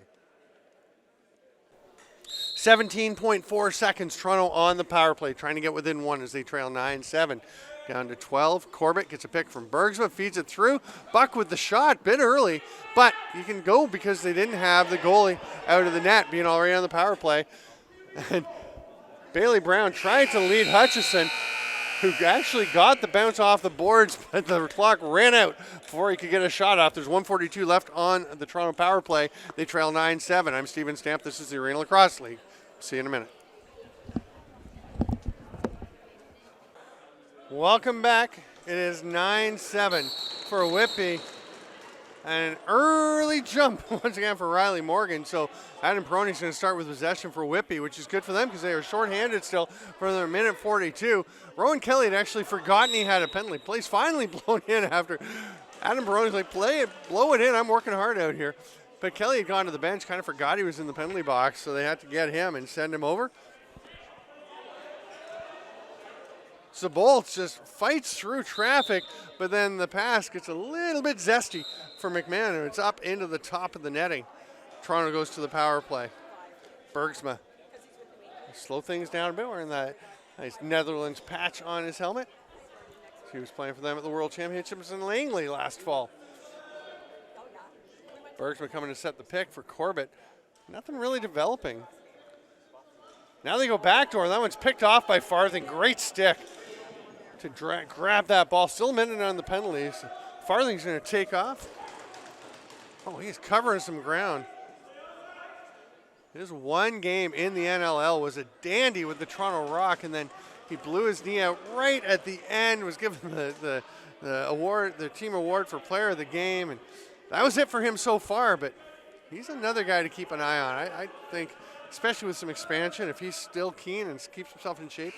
17.4 seconds, Toronto on the power play, trying to get within 1 as they trail 9-7. Down to 12. Corbett gets a pick from Bergsma, feeds it through. Buck with the shot, bit early, but you can go because they didn't have the goalie out of the net, being already on the power play. And Bailey Brown tried to lead Hutchison, who actually got the bounce off the boards, but the clock ran out before he could get a shot off. There's 1:42 left on the Toronto power play. They trail 9-7. I'm Steven Stamp. This is the Arena Lacrosse League. See you in a minute. Welcome back. It is 9-7 for Whitby. And an early jump once again for Riley Morgan. So Adam Peroni's going to start with possession for Whitby, which is good for them because they are shorthanded still for another minute 42. Rowan Kelly had actually forgotten he had a penalty. Play's finally blown in after Adam Peroni's like, play it, blow it in. I'm working hard out here. But Kelly had gone to the bench, kind of forgot he was in the penalty box, so they had to get him and send him over. Zabolts just fights through traffic, but then the pass gets a little bit zesty for McMahon, and it's up into the top of the netting. Toronto goes to the power play. Bergsma. Slow things down a bit. Wearing that nice Netherlands patch on his helmet. He was playing for them at the World Championships in Langley last fall. Bergsma coming to set the pick for Corbett. Nothing really developing. Now they go backdoor. That one's picked off by Farthing. Great stick to grab that ball. Still a minute on the penalties. Farthing's going to take off. Oh, he's covering some ground. His one game in the NLL was a dandy with the Toronto Rock, and then he blew his knee out right at the end, was given the award, the team award for player of the game, and that was it for him so far, but he's another guy to keep an eye on. I think especially with some expansion, if he's still keen and keeps himself in shape.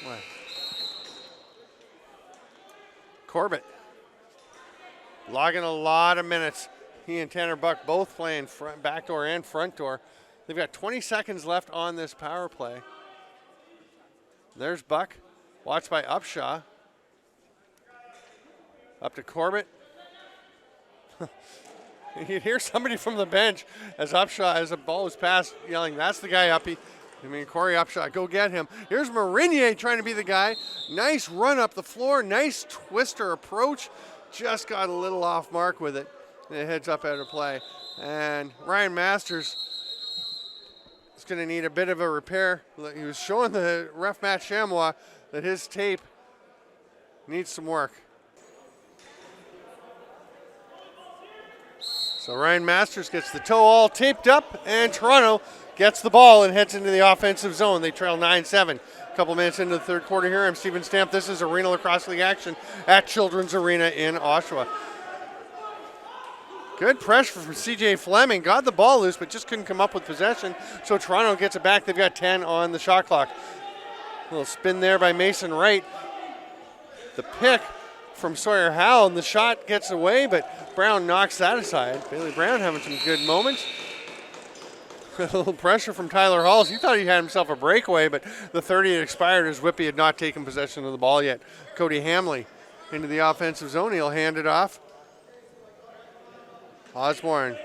What? Corbett logging a lot of minutes. He and Tanner Buck both playing back door and front door. They've got 20 seconds left on this power play. There's Buck, watched by Upshaw. Up to Corbett. You hear somebody from the bench as Upshaw, as the ball was passed, yelling, "That's the guy, Uppy." Corey Upshaw, go get him. Here's Marinier trying to be the guy. Nice run up the floor, nice twister approach. Just got a little off mark with it. And it heads up out of play. And Ryan Masters is going to need a bit of a repair. He was showing the ref Matt Chamois that his tape needs some work. So Ryan Masters gets the toe all taped up, and Toronto gets the ball and heads into the offensive zone. They trail 9-7. A couple minutes into the third quarter here. I'm Steven Stamp. This is Arena Lacrosse League action at Children's Arena in Oshawa. Good pressure from CJ Fleming. Got the ball loose, but just couldn't come up with possession. So Toronto gets it back. They've got 10 on the shot clock. A little spin there by Mason Wright. The pick from Sawyer Howell, and the shot gets away, but Brown knocks that aside. Bailey Brown having some good moments. A little pressure from Tyler Halls. He thought he had himself a breakaway, but the 30 had expired as Whitby had not taken possession of the ball yet. Cody Hamley into the offensive zone. He'll hand it off. Osborne.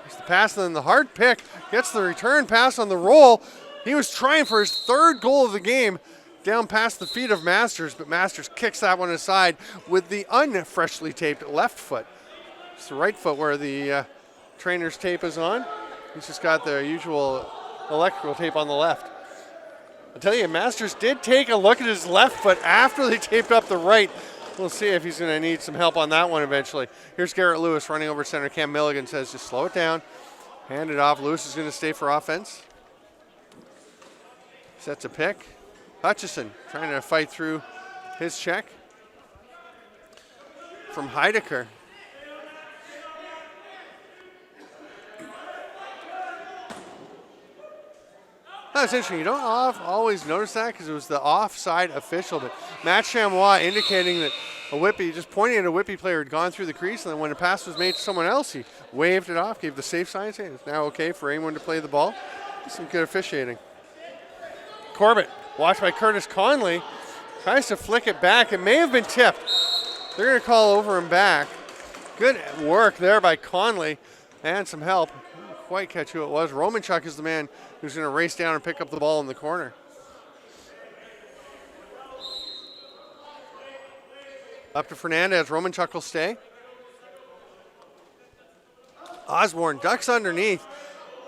It's the pass, and then the hard pick. Gets the return pass on the roll. He was trying for his third goal of the game. Down past the feet of Masters, but Masters kicks that one aside with the unfreshly taped left foot. It's the right foot where the trainer's tape is on. He's just got the usual electrical tape on the left. I tell you, Masters did take a look at his left foot after they taped up the right. We'll see if he's going to need some help on that one eventually. Here's Garrett Lewis running over center. Cam Milligan says, just slow it down. Hand it off. Lewis is going to stay for offense. Sets a pick. Hutchison trying to fight through his check from Heidecker. That's interesting. You don't always notice that because it was the offside official, but Matt Chamois indicating that a Whitby, just pointing at a Whitby player, had gone through the crease, and then when a pass was made to someone else, he waved it off, gave the safe sign, saying it's now okay for anyone to play the ball. Some good officiating. Corbett, watched by Curtis Conley, tries to flick it back. It may have been tipped. They're going to call over and back. Good work there by Conley and some help. Didn't quite catch who it was. Romanchuk is the man who's going to race down and pick up the ball in the corner. Up to Fernandez. Romanchuk will stay. Osborne ducks underneath.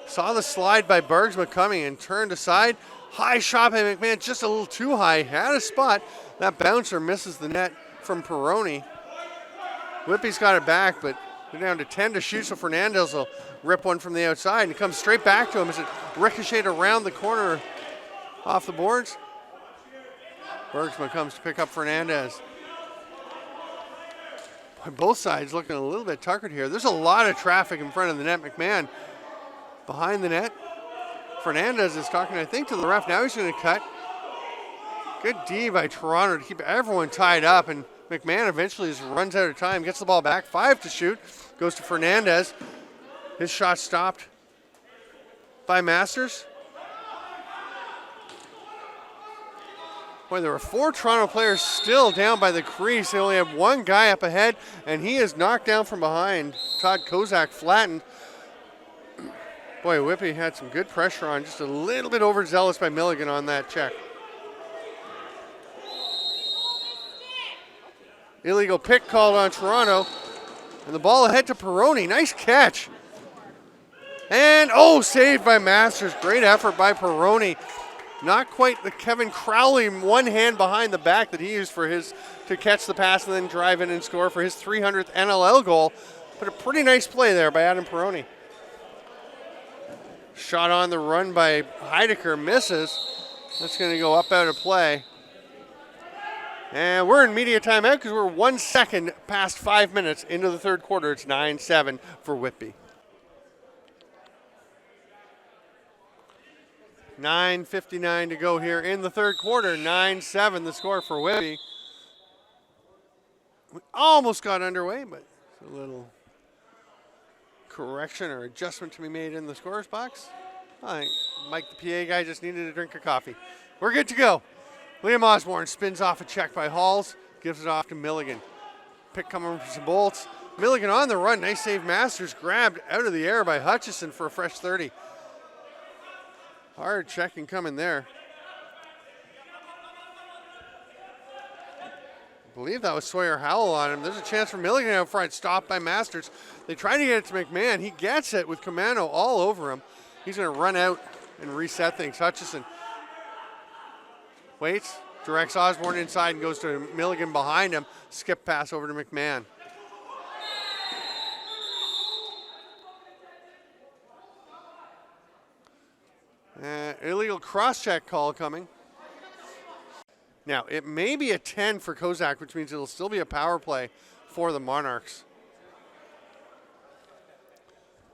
Saw the slide by Bergsma coming and turned aside. High shot by McMahon, just a little too high. Had a spot. That bouncer misses the net from Peroni. Whitby's got it back, but they're down to 10 to shoot, so Fernandez will rip one from the outside, and it comes straight back to him as it ricocheted around the corner off the boards. Bergsma comes to pick up Fernandez. Both sides looking a little bit tuckered here. There's a lot of traffic in front of the net. McMahon behind the net. Fernandez is talking, I think, to the ref. Now he's going to cut. Good D by Toronto to keep everyone tied up, and McMahon eventually just runs out of time, gets the ball back. 5 to shoot. Goes to Fernandez. His shot stopped by Masters. Boy, there were 4 Toronto players still down by the crease. They only have one guy up ahead, and he is knocked down from behind. Todd Kozak flattened. Boy, Whitby had some good pressure on, just a little bit overzealous by Milligan on that check. Illegal pick called on Toronto, and the ball ahead to Peroni. Nice catch. And, saved by Masters. Great effort by Peroni. Not quite the Kevin Crowley one hand behind the back that he used for his to catch the pass and then drive in and score for his 300th NLL goal. But a pretty nice play there by Adam Peroni. Shot on the run by Heidecker, misses. That's going to go up out of play. And we're in media timeout because we're 1 second past 5 minutes into the third quarter. It's 9-7 for Whitby. 9:59 to go here in the third quarter. 9-7 the score for Whitby. We almost got underway, but a little correction or adjustment to be made in the scorer's box. I think Mike, the PA guy, just needed a drink of coffee. We're good to go. Liam Osborne spins off a check by Halls, gives it off to Milligan. Pick coming from some bolts. Milligan on the run. Nice save, Masters. Grabbed out of the air by Hutchison for a fresh 30. Hard checking coming there. I believe that was Sawyer Howell on him. There's a chance for Milligan out front. Stopped by Masters. They try to get it to McMahon. He gets it with Commando all over him. He's going to run out and reset things. Hutchison waits, directs Osborne inside and goes to Milligan behind him. Skip pass over to McMahon. Illegal cross-check call coming. Now, it may be a 10 for Kozak, which means it'll still be a power play for the Monarchs.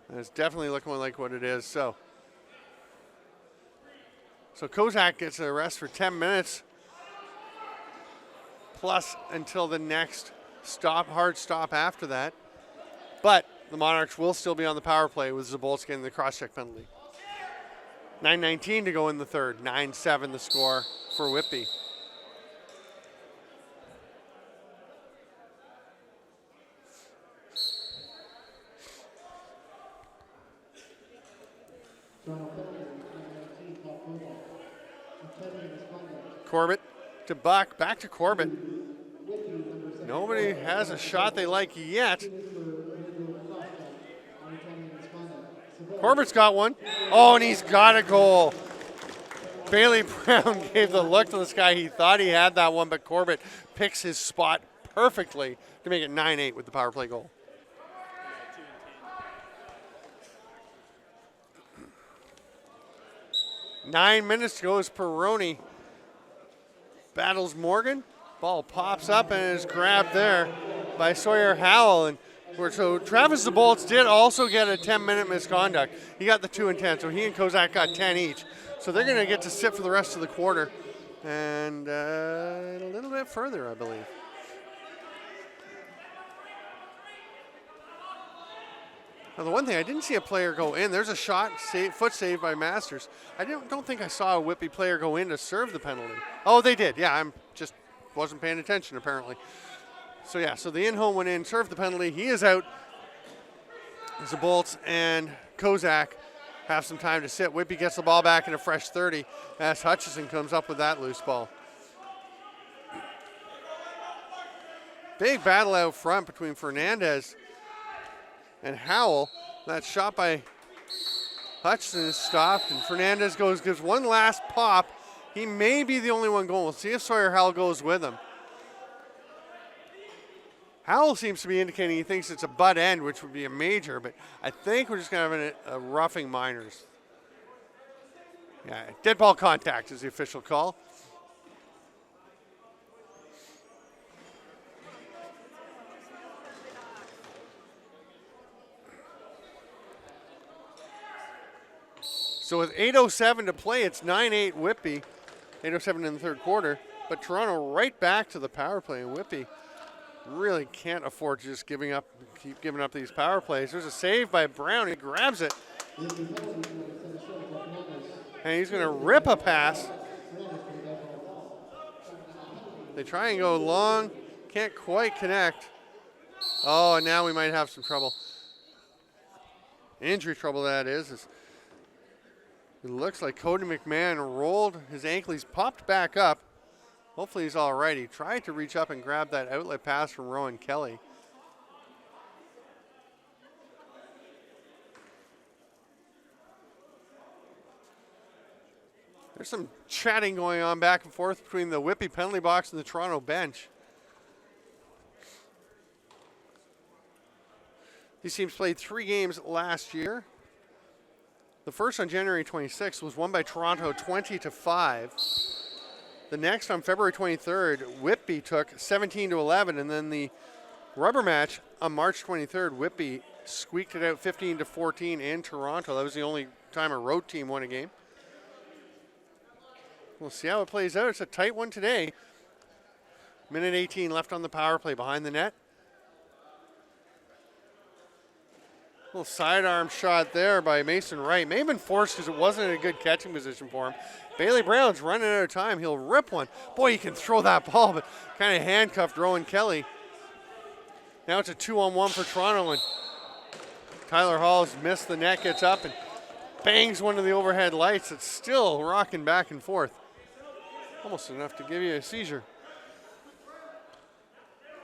And it's definitely looking like what it is. So Kozak gets a rest for 10 minutes, plus until the next hard stop after that. But the Monarchs will still be on the power play with Zabolski getting the cross-check penalty. 9:19 to go in the third. 9-7 the score for Whitby. Corbett to Buck, back to Corbett. Nobody has a shot they like yet. Corbett's got one. Oh, and he's got a goal. Bailey Brown gave the look to this guy. He thought he had that one, but Corbett picks his spot perfectly to make it 9-8 with the power play goal. Nine minutes to go as Peroni battles Morgan. Ball pops up and is grabbed there by Sawyer Howell. And so Travis DeBoltz did also get a 10-minute misconduct. He got the 2 and 10, so he and Kozak got 10 each. So they're going to get to sit for the rest of the quarter and a little bit further, I believe. Now, the one thing, I didn't see a player go in. There's a shot, foot save by Masters. I don't think I saw a Whitby player go in to serve the penalty. Oh, they did. Yeah, I'm just wasn't paying attention, apparently. So, yeah, so the in-home went in, served the penalty. He is out. Zaboltz and Kozak have some time to sit. Whitby gets the ball back in a fresh 30 as Hutchison comes up with that loose ball. Big battle out front between Fernandez and Howell. That shot by Hutchison is stopped, and Fernandez gives one last pop. He may be the only one going. We'll see if Sawyer Howell goes with him. Howell seems to be indicating he thinks it's a butt end, which would be a major, but I think we're just going to have a roughing minors. Yeah, dead ball contact is the official call. So with 8:07 to play, it's 9-8 Whitby. 8:07 in the third quarter, but Toronto right back to the power play, and Whitby really can't afford to just keep giving up these power plays. There's a save by Brown. He grabs it. And he's going to rip a pass. They try and go long. Can't quite connect. Oh, and now we might have some trouble. Injury trouble, that is. It looks like Cody McMahon rolled his ankle. He's popped back up. Hopefully he's all right. He tried to reach up and grab that outlet pass from Rowan Kelly. There's some chatting going on back and forth between the Whitby penalty box and the Toronto bench. These teams played 3 games last year. The first on January 26th was won by Toronto 20-5. The next on February 23rd, Whitby took 17-11, and then the rubber match on March 23rd, Whitby squeaked it out 15-14 in Toronto. That was the only time a road team won a game. We'll see how it plays out. It's a tight one today. Minute 18 left on the power play behind the net. Little sidearm shot there by Mason Wright. May have been forced because it wasn't in a good catching position for him. Bailey Brown's running out of time. He'll rip one. Boy, he can throw that ball, but kind of handcuffed Rowan Kelly. Now it's a 2-on-1 for Toronto, and Tyler Hall's missed the net, gets up and bangs one of the overhead lights. It's still rocking back and forth. Almost enough to give you a seizure.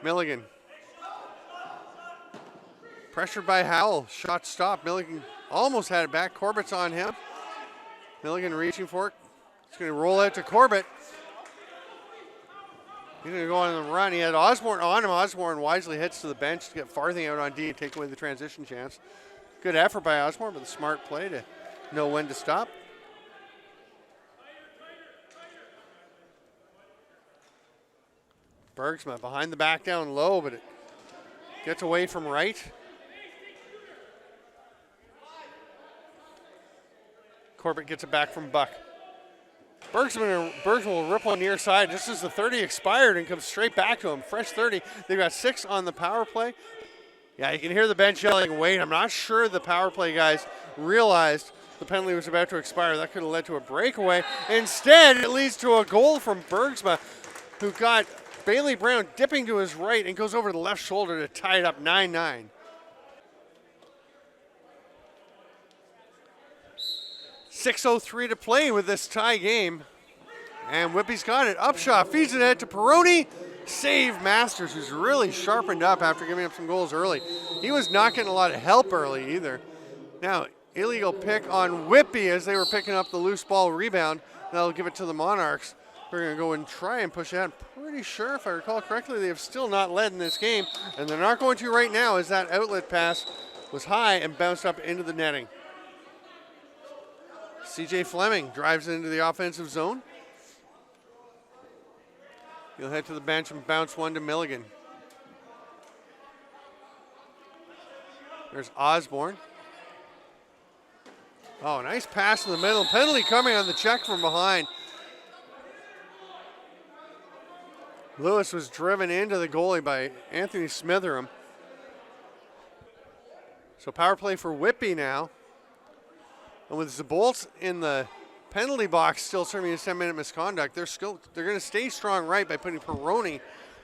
Milligan. Pressured by Howell. Shot stopped. Milligan almost had it back. Corbett's on him. Milligan reaching for it. He's going to roll out to Corbett. He's going to go on the run. He had Osborne on him. Osborne wisely hits to the bench to get Farthing out on D and take away the transition chance. Good effort by Osborne, but a smart play to know when to stop. Bergsma behind the back down low, but it gets away from Wright. Corbett gets it back from Buck. Bergsma will rip one near side just as the 30 expired and comes straight back to him. Fresh 30. They've got 6 on the power play. Yeah, you can hear the bench yelling, wait. I'm not sure the power play guys realized the penalty was about to expire. That could have led to a breakaway. Instead, it leads to a goal from Bergsma, who got Bailey Brown dipping to his right and goes over the left shoulder to tie it up 9-9. 6:03 to play with this tie game. And Whitby's got it. Upshot feeds it ahead to Peroni. Save Masters, who's really sharpened up after giving up some goals early. He was not getting a lot of help early either. Now, illegal pick on Whitby as they were picking up the loose ball rebound. That'll give it to the Monarchs. We're going to go and try and push out. Pretty sure, if I recall correctly, they have still not led in this game. And they're not going to right now as that outlet pass was high and bounced up into the netting. CJ Fleming drives into the offensive zone. He'll head to the bench and bounce one to Milligan. There's Osborne. Oh, nice pass in the middle. Penalty coming on the check from behind. Lewis was driven into the goalie by Anthony Smitheram. So power play for Whitby now. And with Zabolt in the penalty box still serving a 10-minute misconduct, they're going to stay strong right by putting Peroni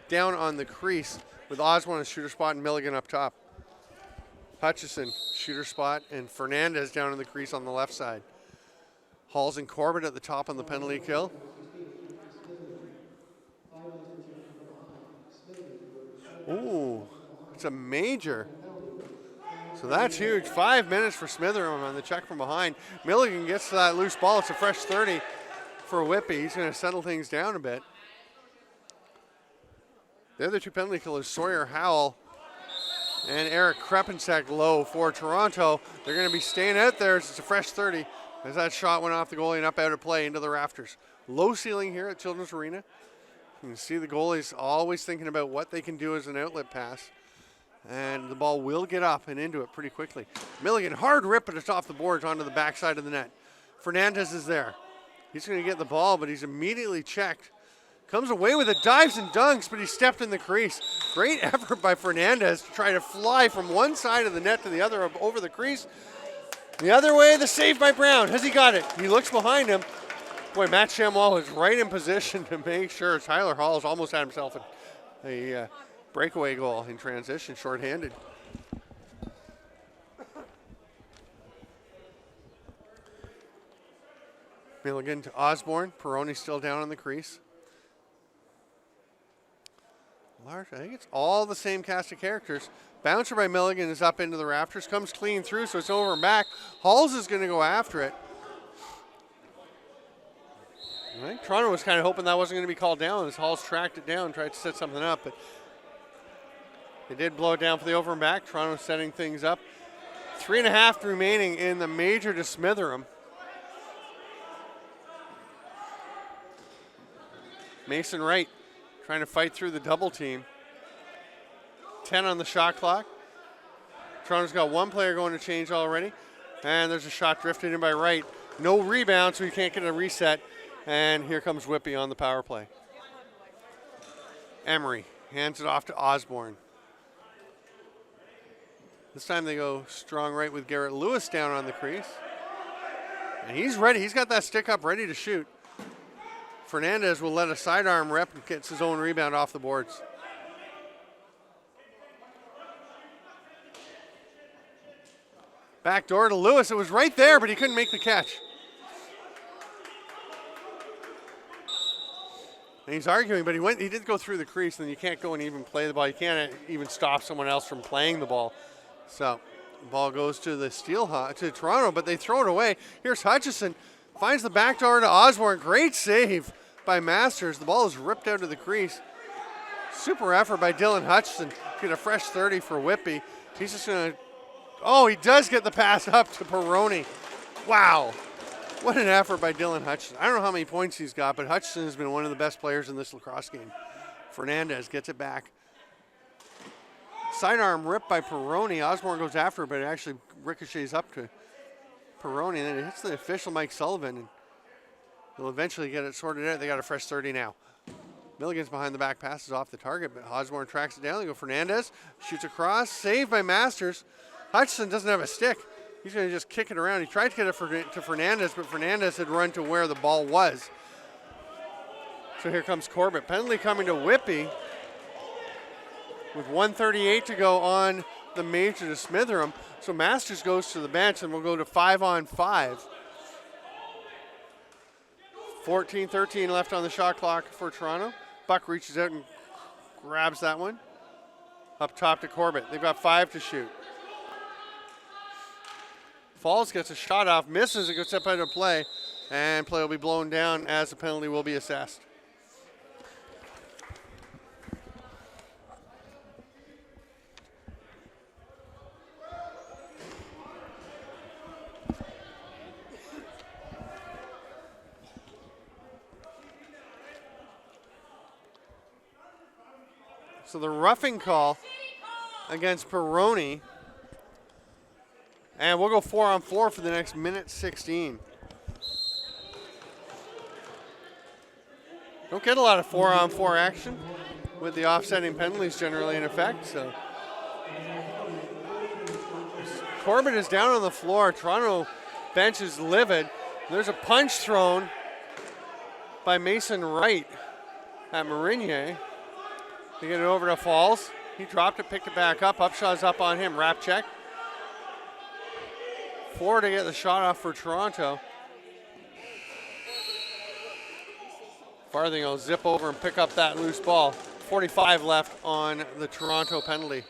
down on the crease with Osborne on the shooter spot and Milligan up top. Hutchison, shooter spot, and Fernandez down in the crease on the left side. Halls and Corbett at the top on the penalty kill. Ooh, it's a major. So that's huge. 5 minutes for Smitheram on the check from behind. Milligan gets to that loose ball. It's a fresh 30 for Whitby. He's going to settle things down a bit. The other two penalty killers, Sawyer Howell and Eric Krepensek low for Toronto. They're going to be staying out there. It's a fresh 30 as that shot went off the goalie and up out of play into the rafters. Low ceiling here at Children's Arena. You can see the goalies always thinking about what they can do as an outlet pass. And the ball will get up and into it pretty quickly. Milligan, hard rip, but it's off the boards onto the backside of the net. Fernandez is there. He's going to get the ball, but he's immediately checked. Comes away with it, dives and dunks, but he stepped in the crease. Great effort by Fernandez to try to fly from one side of the net to the other over the crease. The other way, the save by Brown. Has he got it? He looks behind him. Boy, Matt Chamois was right in position to make sure. Tyler Hall's almost had himself a breakaway goal in transition, shorthanded. Milligan to Osborne. Peroni still down on the crease. Large, I think it's all the same cast of characters. Bouncer by Milligan is up into the rafters, comes clean through, so it's over and back. Halls is going to go after it. I think Toronto was kind of hoping that wasn't going to be called down as Halls tracked it down, tried to set something up, but they did blow it down for the over and back. Toronto setting things up. 3.5 remaining in the major to Smitheram. Mason Wright trying to fight through the double team. 10 on the shot clock. Toronto's got one player going to change already. And there's a shot drifted in by Wright. No rebound, so he can't get a reset. And here comes Whitby on the power play. Emery hands it off to Osborne. This time they go strong right with Garrett Lewis down on the crease. And he's ready. He's got that stick up ready to shoot. Fernandez will let a sidearm rip and gets his own rebound off the boards. Back door to Lewis. It was right there, but he couldn't make the catch. And he's arguing, but he did go through the crease, and you can't go and even play the ball. You can't even stop someone else from playing the ball. So the ball goes to the to Toronto, but they throw it away. Here's Hutchison. Finds the back door to Osborne. Great save by Masters. The ball is ripped out of the crease. Super effort by Dylan Hutchison. Get a fresh 30 for Whitby. He's just going to... Oh, he does get the pass up to Peroni. Wow. What an effort by Dylan Hutchison. I don't know how many points he's got, but Hutchison has been one of the best players in this lacrosse game. Fernandez gets it back. Sidearm ripped by Peroni. Osborne goes after it, but it actually ricochets up to Peroni, and then it hits the official Mike Sullivan, and they'll eventually get it sorted out. They got a fresh 30 now. Milligan's behind the back, passes off the target, but Osborne tracks it down. They go Fernandez, shoots across, saved by Masters. Hutchison doesn't have a stick. He's going to just kick it around. He tried to get it to Fernandez, but Fernandez had run to where the ball was. So here comes Corbett. Penalty coming to Whitby with 1:38 to go on the major to Smitheram. So Masters goes to the bench, and we'll go to 5-on-5. 14-13 left on the shot clock for Toronto. Buck reaches out and grabs that one. Up top to Corbett. They've got 5 to shoot. Falls gets a shot off, misses, it goes up out of play, and play will be blown down as the penalty will be assessed. So the roughing call against Peroni. And we'll go 4-on-4 for the next minute 16. Don't get a lot of 4-on-4 action with the offsetting penalties generally in effect. So Corbett is down on the floor. Toronto bench is livid. There's a punch thrown by Mason Wright at Marinier. They get it over to Falls. He dropped it, picked it back up. Upshaw's up on him. Wrap check. 4 to get the shot off for Toronto. Farthing will zip over and pick up that loose ball. 45 left on the Toronto penalty.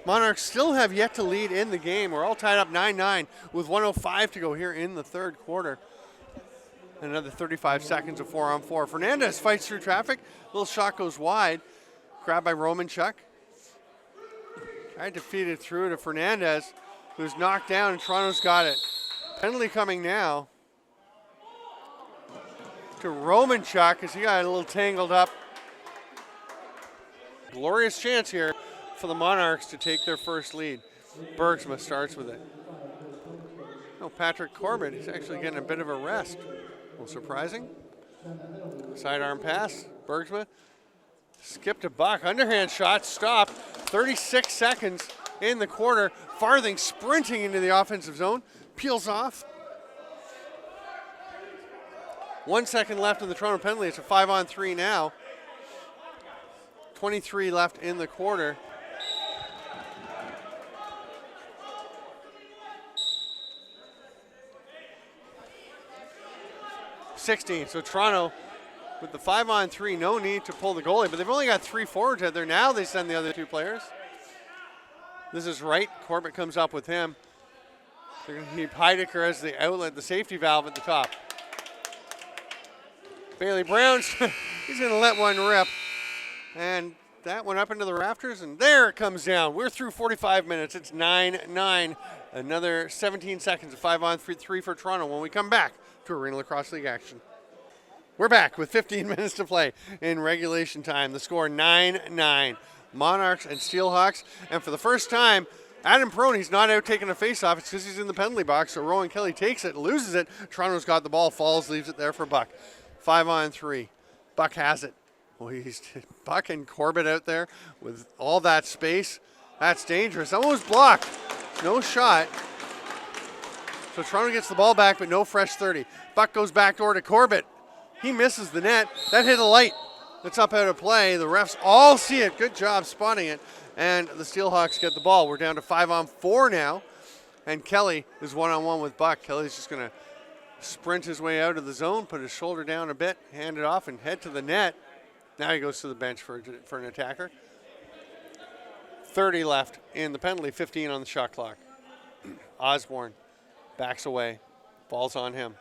Monarchs still have yet to lead in the game. We're all tied up 9-9 with 1:05 to go here in the third quarter. Another 35 seconds of 4-on-4. Fernandez fights through traffic. Little shot goes wide. Grabbed by Romanchuk. Tried to feed it through to Fernandez, who's knocked down, and Toronto's got it. Penalty coming now to Romanchuk as he got a little tangled up. Glorious chance here for the Monarchs to take their first lead. Bergsma starts with it. No, Patrick Corbett is actually getting a bit of a rest. Well, surprising. Sidearm pass. Bergsma skipped a Buck. Underhand shot stopped. 36 seconds in the quarter. Farthing sprinting into the offensive zone. Peels off. 1 second left in the Toronto penalty. It's a 5-on-3 now. 23 left in the quarter. .16. So Toronto with the 5-on-3, no need to pull the goalie, but they've only got 3 forwards out there. Now they send the other 2 players. This is Wright. Corbett comes up with him. They're going to keep Heidecker as the outlet, the safety valve at the top. Bailey Brown's, he's going to let one rip. And that went up into the rafters, and there it comes down. We're through 45 minutes. It's 9-9. Another 17 seconds of 5-on-3 for Toronto when we come back to Arena Lacrosse League action. We're back with 15 minutes to play in regulation time. The score 9-9. Monarchs and Steelhawks. And for the first time, Adam Perone, he's not out taking a face-off. It's because he's in the penalty box. So Rowan Kelly takes it, loses it. Toronto's got the ball, falls, leaves it there for Buck. 5-on-3. Buck has it. Well, he's Buck and Corbett out there with all that space. That's dangerous. That one was blocked. No shot. So Toronto gets the ball back, but no fresh 30. Buck goes backdoor to Corbett. He misses the net. That hit a light. That's up out of play. The refs all see it. Good job spotting it. And the Steelhawks get the ball. We're down to 5-on-4 now. And Kelly is 1-on-1 with Buck. Kelly's just going to sprint his way out of the zone, put his shoulder down a bit, hand it off, and head to the net. Now he goes to the bench for an attacker. 30 left in the penalty, 15 on the shot clock. Osborne backs away. Ball's on him.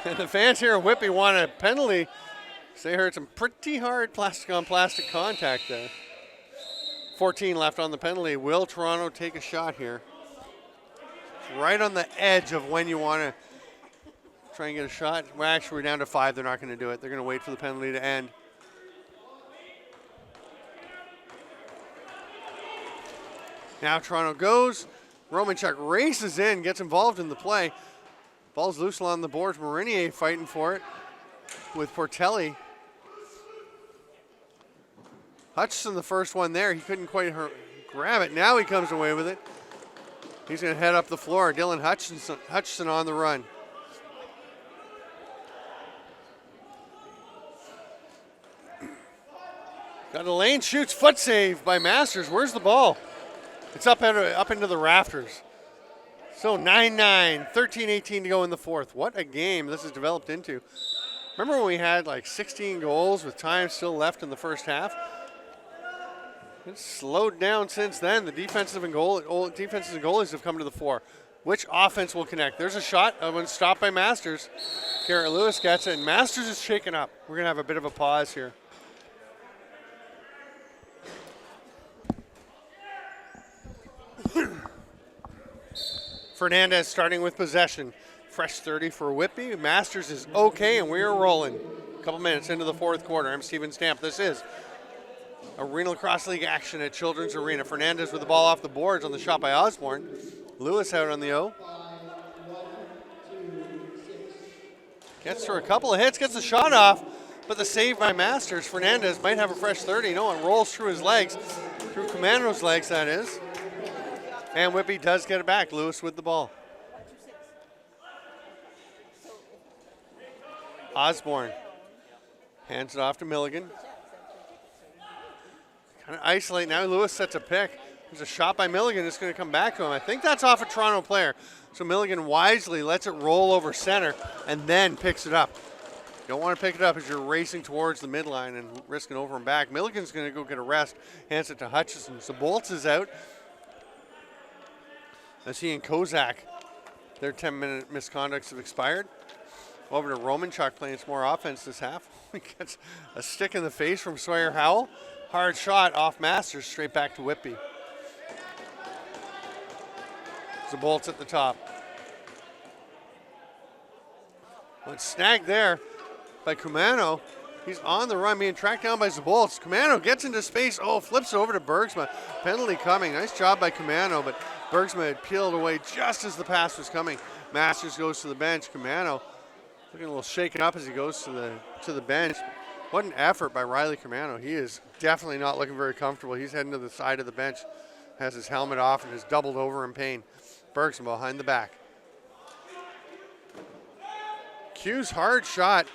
And the fans here at Whitby want a penalty. They heard some pretty hard plastic-on-plastic contact there. 14 left on the penalty. Will Toronto take a shot here? It's right on the edge of when you want to try and get a shot. Well, actually, we're down to 5. They're not going to do it. They're going to wait for the penalty to end. Now Toronto goes. Romanchuk races in, gets involved in the play. Ball's loose along the boards. Marinier fighting for it with Portelli. Hutchison, the first one there. He couldn't quite grab it. Now he comes away with it. He's going to head up the floor. Dylan Hutchison on the run. Got a lane, shoots, foot save by Masters. Where's the ball? It's up into the rafters. So 9-9, 13-18 to go in the fourth. What a game this has developed into. Remember when we had like 16 goals with time still left in the first half? It's slowed down since then. The defenses and goalies have come to the fore. Which offense will connect? There's a shot. One stopped by Masters. Garrett Lewis gets it, and Masters is shaken up. We're going to have a bit of a pause here. Fernandez starting with possession. Fresh 30 for Whitby. Masters is okay, and we are rolling. A couple minutes into the fourth quarter. I'm Steven Stamp. This is Arena Lacrosse League action at Children's Arena. Fernandez with the ball off the boards on the shot by Osborne. Lewis out on the O. Gets through a couple of hits, gets the shot off, but the save by Masters. Fernandez might have a fresh 30. No, it rolls through his legs, through Commando's legs, that is. And Whitby does get it back. Lewis with the ball. Osborne hands it off to Milligan. Kind of isolate now. Lewis sets a pick. There's a shot by Milligan. It's going to come back to him. I think that's off a Toronto player. So Milligan wisely lets it roll over center and then picks it up. You don't want to pick it up as you're racing towards the midline and risking over and back. Milligan's going to go get a rest. Hands it to Hutchison. So Bolts is out. As he and Kozak, their 10-minute misconducts have expired. Over to Romanchuk playing some more offense this half. He gets a stick in the face from Sawyer Howell. Hard shot off Masters, straight back to Whitby. Zabolts at the top. Well, it's snagged there by Kumano. He's on the run, being tracked down by Zabolts. Kumano gets into space. Oh, flips over to Bergsma. Penalty coming. Nice job by Kumano, but Bergsma had peeled away just as the pass was coming. Masters goes to the bench. Kumano looking a little shaken up as he goes to the bench. What an effort by Riley Kumano. He is definitely not looking very comfortable. He's heading to the side of the bench, has his helmet off and is doubled over in pain. Bergsma behind the back. Q's hard shot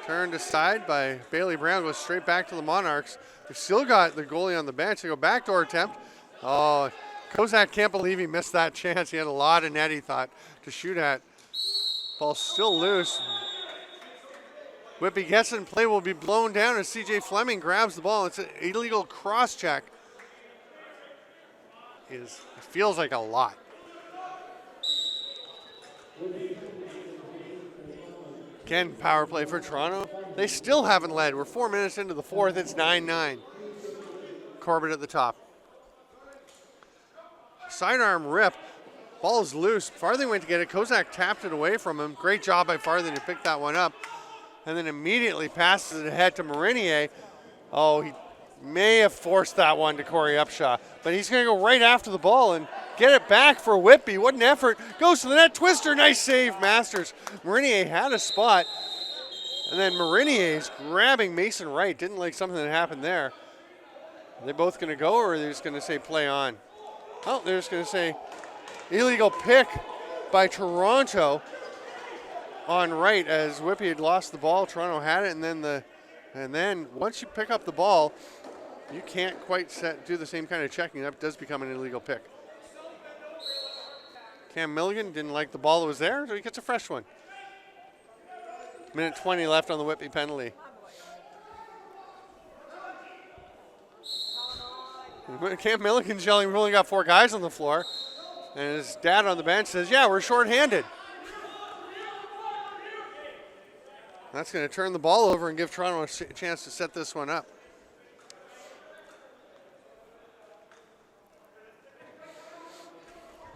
turned aside by Bailey Brown, goes straight back to the Monarchs. They've still got the goalie on the bench. They go backdoor attempt. Oh, Kozak can't believe he missed that chance. He had a lot of net, he thought, to shoot at. Ball's still loose. Whitby gets it and play will be blown down as CJ Fleming grabs the ball. It's an illegal cross check. It feels like a lot. Again, power play for Toronto. They still haven't led. We're 4 minutes into the fourth. It's 9-9. Corbett at the top. Sidearm rip. Ball is loose. Farthing went to get it. Kozak tapped it away from him. Great job by Farthing to pick that one up. And then immediately passes it ahead to Marinier. Oh, May have forced that one to Corey Upshaw, but he's going to go right after the ball and get it back for Whitby. What an effort. Goes to the net, twister, nice save, Masters. Marinier had a spot, and then Marinier is grabbing Mason Wright. Didn't like something that happened there. Are they both going to go, or are they just going to say play on? Oh, they're just going to say illegal pick by Toronto on Wright as Whitby had lost the ball. Toronto had it, and then once you pick up the ball, you can't quite do the same kind of checking. That does become an illegal pick. Cam Milligan didn't like the ball that was there, so he gets a fresh one. Minute 20 left on the Whitby penalty. Cam Milligan's yelling, we've only got 4 guys on the floor. And his dad on the bench says, yeah, we're shorthanded. That's going to turn the ball over and give Toronto a chance to set this one up.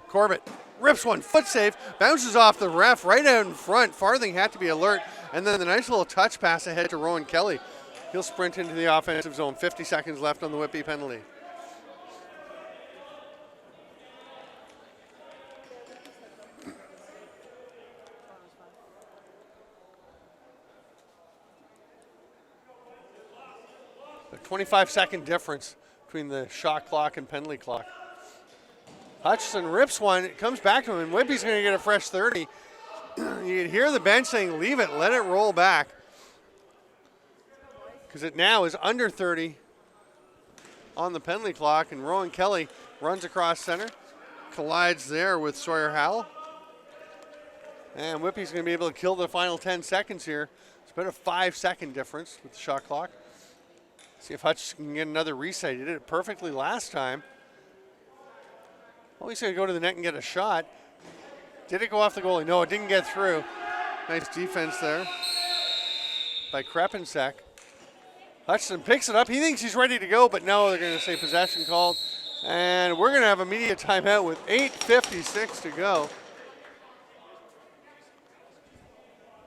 Corbett rips one, foot save, bounces off the ref right out in front. Farthing had to be alert. And then the nice little touch pass ahead to Rowan Kelly. He'll sprint into the offensive zone. 50 seconds left on the Whitby penalty. A 25-second difference between the shot clock and penalty clock. Hutchison rips one, it comes back to him, and Whitby's going to get a fresh 30. You can hear the bench saying, leave it, let it roll back. Because it now is under 30 on the penalty clock, and Rowan Kelly runs across center, collides there with Sawyer Howell. And Whitby's going to be able to kill the final 10 seconds here. It's about a 5-second difference with the shot clock. See if Hutchison can get another reset. He did it perfectly last time. Well, he's going to go to the net and get a shot. Did it go off the goalie? No, it didn't get through. Nice defense there by Krepensek. Hutchison picks it up. He thinks he's ready to go, but no, they're going to say possession called. And we're going to have a media timeout with 8:56 to go.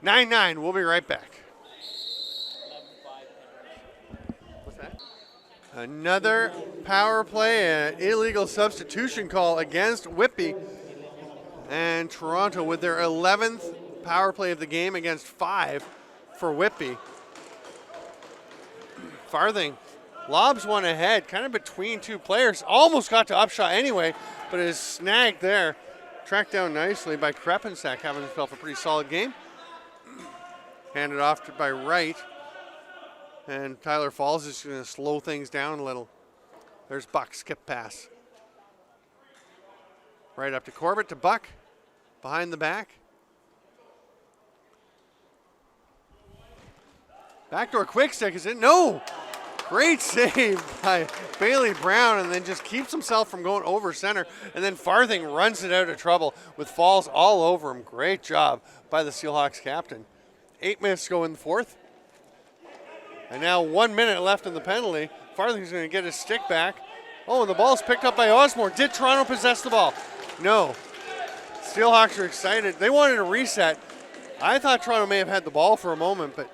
9-9. We'll be right back. Another power play, an illegal substitution call against Whitby. And Toronto with their 11th power play of the game against 5 for Whitby. Farthing lobs one ahead, kind of between 2 players. Almost got to Upshot anyway, but is snagged there. Tracked down nicely by Krepensek, having himself a pretty solid game. Handed off by Wright. And Tyler Falls is going to slow things down a little. There's Buck, skip pass. Right up to Corbett, to Buck. Behind the back. Backdoor quick stick, is it? No! Great save by Bailey Brown, and then just keeps himself from going over center. And then Farthing runs it out of trouble with Falls all over him. Great job by the Steelhawks captain. 8 minutes to go in the 4th. And now 1 minute left in the penalty. Farthing's going to get his stick back. Oh, and the ball's picked up by Osmore. Did Toronto possess the ball? No. Steelhawks are excited. They wanted a reset. I thought Toronto may have had the ball for a moment, but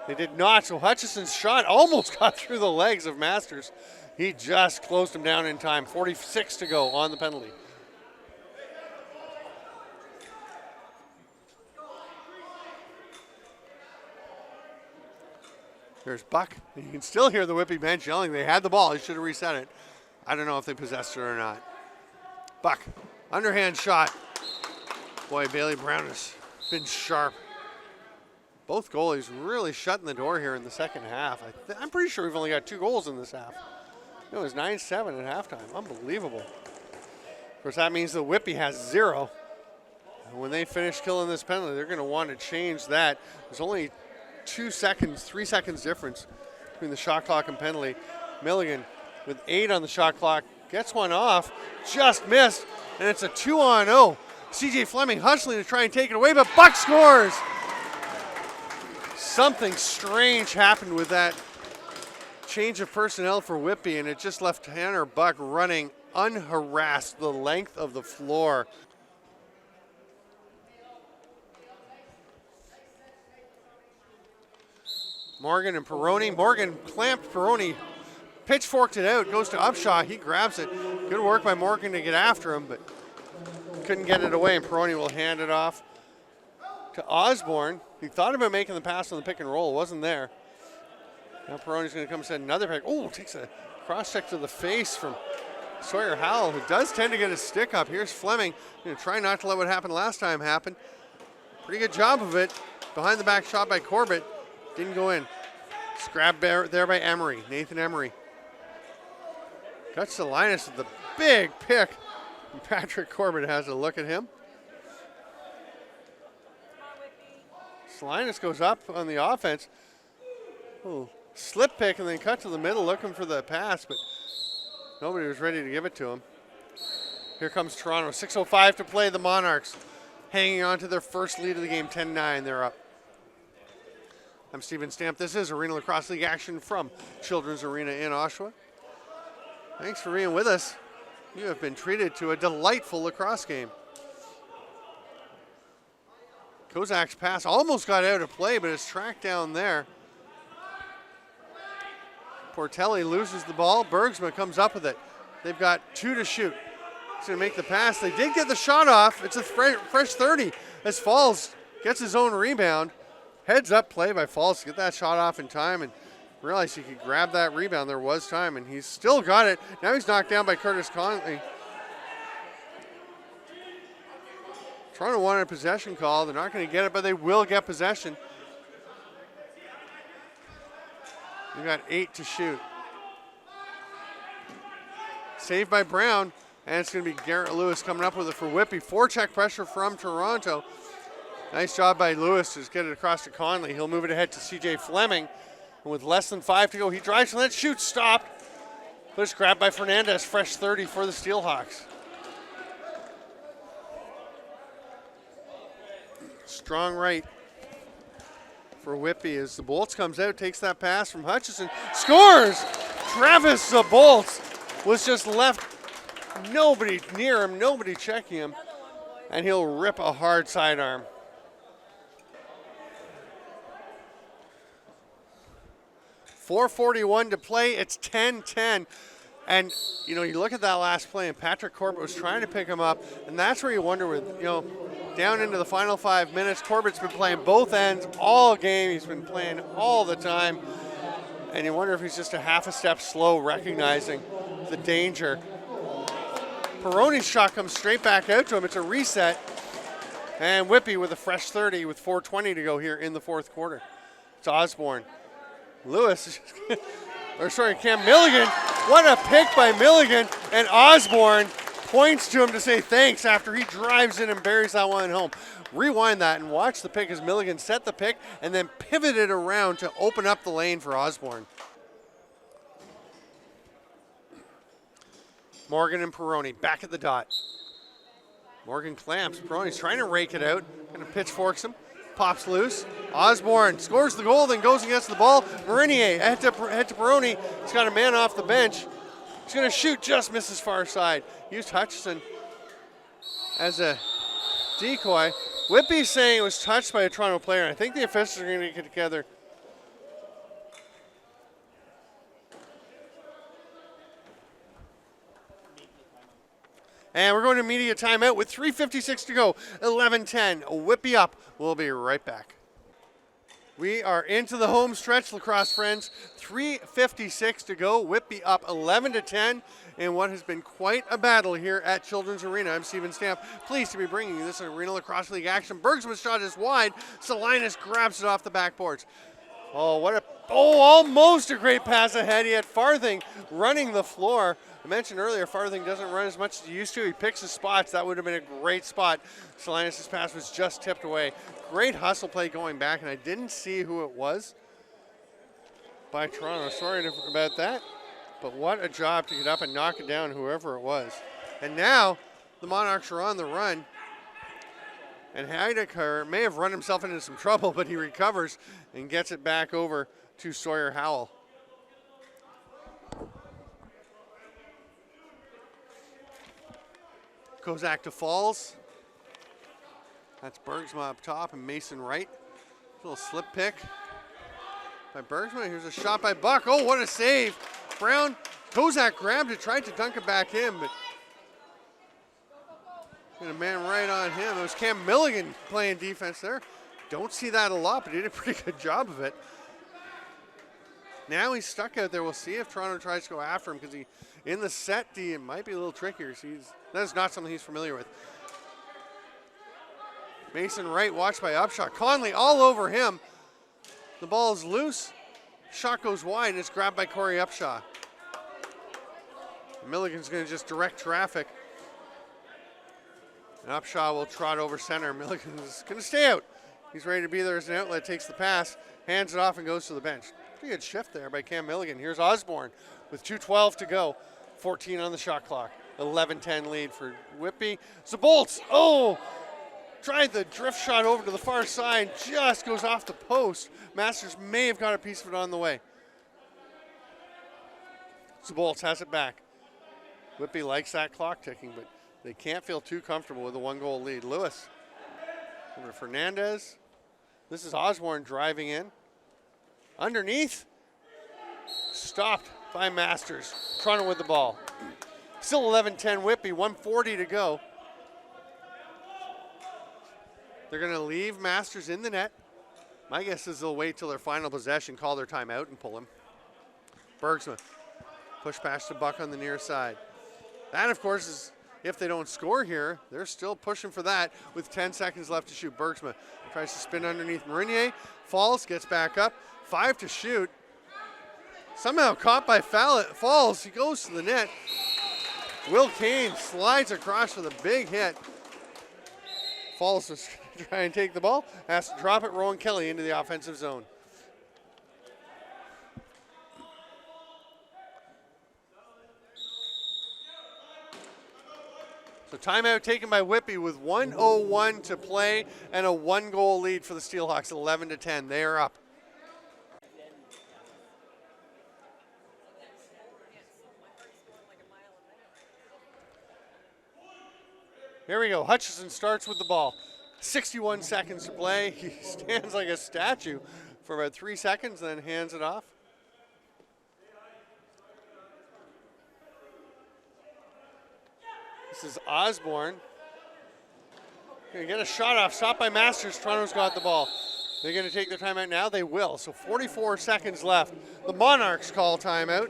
they did not. So Hutchison's shot almost got through the legs of Masters. He just closed him down in time. 46 to go on the penalty. There's Buck. You can still hear the Whitby bench yelling. They had the ball. He should have reset it. I don't know if they possessed it or not. Buck, underhand shot. Boy, Bailey Brown has been sharp. Both goalies really shutting the door here in the second half. I'm pretty sure we've only got 2 goals in this half. It was 9-7 at halftime. Unbelievable. Of course, that means that Whitby has 0. And when they finish killing this penalty, they're going to want to change that. There's only 3 seconds difference between the shot clock and penalty. Milligan with 8 on the shot clock gets one off, just missed, and it's a 2-on-0. CJ Fleming hustling to try and take it away, but Buck scores. Something strange happened with that change of personnel for Whitby, and it just left Tanner Buck running unharassed the length of the floor. Morgan and Peroni. Morgan clamped Peroni pitchforked it out, goes to Upshaw, he grabs it. Good work by Morgan to get after him, but couldn't get it away, and Peroni will hand it off to Osborne. He thought about making the pass on the pick and roll, wasn't there. Now Peroni's going to come set another pick. Oh, takes a cross check to the face from Sawyer Howell, who does tend to get his stick up. Here's Fleming, going to try not to let what happened last time happen. Pretty good job of it. Behind the back shot by Corbett. Didn't go in. It's grabbed there by Emery, Nathan Emery. Cuts to Linus with the big pick. And Patrick Corbett has a look at him. Linus goes up on the offense. Oh, slip pick and then cut to the middle looking for the pass, but nobody was ready to give it to him. Here comes Toronto. 6:05 to play. The Monarchs hanging on to their first lead of the game, 10-9. They're up. I'm Stephen Stamp. This is Arena Lacrosse League action from Children's Arena in Oshawa. Thanks for being with us. You have been treated to a delightful lacrosse game. Kozak's pass almost got out of play, but it's tracked down there. Portelli loses the ball. Bergsma comes up with it. They've got 2 to shoot. He's going to make the pass. They did get the shot off. It's a fresh 30 as Falls gets his own rebound. Heads up play by Falls to get that shot off in time and realized he could grab that rebound. There was time, and he's still got it. Now he's knocked down by Curtis Conley. Toronto wanted a possession call. They're not going to get it, but they will get possession. They've got 8 to shoot. Saved by Brown, and it's going to be Garrett Lewis coming up with it for Whitby. Forecheck pressure from Toronto. Nice job by Lewis to just get it across to Conley. He'll move it ahead to CJ Fleming. And with less than 5 to go, he drives and that shoot stopped. But it's grabbed by Fernandez. Fresh 30 for the Steelhawks. Strong right for Whitby as the Bolts comes out, takes that pass from Hutchison, scores! Travis Bolts was just left, nobody near him, nobody checking him, and he'll rip a hard sidearm. .441 to play, it's 10-10. And, you know, you look at that last play, and Patrick Corbett was trying to pick him up, and that's where you wonder with, you know, down into the final 5 minutes, Corbett's been playing both ends all game. He's been playing all the time. And you wonder if he's just a half a step slow recognizing the danger. Peroni's shot comes straight back out to him. It's a reset. And Whitby with a fresh 30 with 4:20 to go here in the fourth quarter. It's Osborne. Lewis, or sorry, Cam Milligan. What a pick by Milligan. And Osborne points to him to say thanks after he drives in and buries that one home. Rewind that and watch the pick as Milligan set the pick and then pivoted around to open up the lane for Osborne. Morgan and Peroni back at the dot. Morgan clamps. Peroni's trying to rake it out. Kind of pitchforks him. Pops loose. Osborne scores the goal, then goes against the ball. Marinier head to Peroni. He's got a man off the bench. He's going to shoot, just misses far side. Used Hutchison as a decoy. Whitby saying it was touched by a Toronto player. I think the officials are going to get together. And we're going to immediate timeout with 3:56 to go. 11-10. Whitby up. We'll be right back. We are into the home stretch, lacrosse friends. 3:56 to go. Whitby up 11-10 in what has been quite a battle here at Children's Arena. I'm Stephen Stamp, pleased to be bringing you this Arena Lacrosse League action. Bergsman's shot is wide. Salinas grabs it off the backboards. Almost a great pass ahead. He had Farthing running the floor. I mentioned earlier, Farthing doesn't run as much as he used to. He picks his spots. That would have been a great spot. Salinas' pass was just tipped away. Great hustle play going back, and I didn't see who it was by Toronto. Sorry about that, but what a job to get up and knock it down, whoever it was. And now the Monarchs are on the run, and Heidecker may have run himself into some trouble, but he recovers and gets it back over to Sawyer Howell. Kozak to Falls. That's Bergsma up top and Mason right. Little slip pick by Bergsma. Here's a shot by Buck. Oh, what a save Brown, Kozak grabbed it, tried to dunk it back in, but got a man right on him. It was Cam Milligan playing defense there. Don't see that a lot, but he did a pretty good job of it. Now he's stuck out there. We'll see if Toronto tries to go after him, because he, in the set D, it might be a little trickier. So that's not something he's familiar with. Mason Wright watched by Upshot. Conley all over him. The ball is loose. Shot goes wide, and it's grabbed by Corey Upshaw. Milligan's going to just direct traffic. And Upshaw will trot over center. Milligan's going to stay out. He's ready to be there as an outlet, takes the pass, hands it off, and goes to the bench. Pretty good shift there by Cam Milligan. Here's Osborne with 2:12 to go. 14 on the shot clock. 11-10 lead for Whitby. Zabolts, tried the drift shot over to the far side, just goes off the post. Masters may have got a piece of it on the way. Zabolts has it back. Whitby likes that clock ticking, but they can't feel too comfortable with a 1-goal lead. Lewis over to Fernandez. This is Osborne driving in. Underneath. Stopped by Masters. Toronto with the ball. Still 11-10 Whitby, 1:40 to go. They're going to leave Masters in the net. My guess is they'll wait till their final possession, call their timeout, and pull him. Bergsma. Push pass to Buck on the near side. That, of course, is if they don't score here, they're still pushing for that with 10 seconds left to shoot. Bergsma tries to spin underneath Marinier. Falls, gets back up. 5 to shoot. Somehow caught by Falls. He goes to the net. Will Kane slides across with a big hit. Falls was try and take the ball. Has to drop it. Rowan Kelly into the offensive zone. So timeout taken by Whitby with 1:01 to play and a 1-goal lead for the Steelhawks, 11-10. They are up. Here we go. Hutchison starts with the ball. 61 seconds to play. He stands like a statue for about 3 seconds, then hands it off. This is Osborne. Gonna get a shot off. Stopped by Masters. Toronto's got the ball. They're going to take their timeout now. They will. So 44 seconds left. The Monarchs call timeout.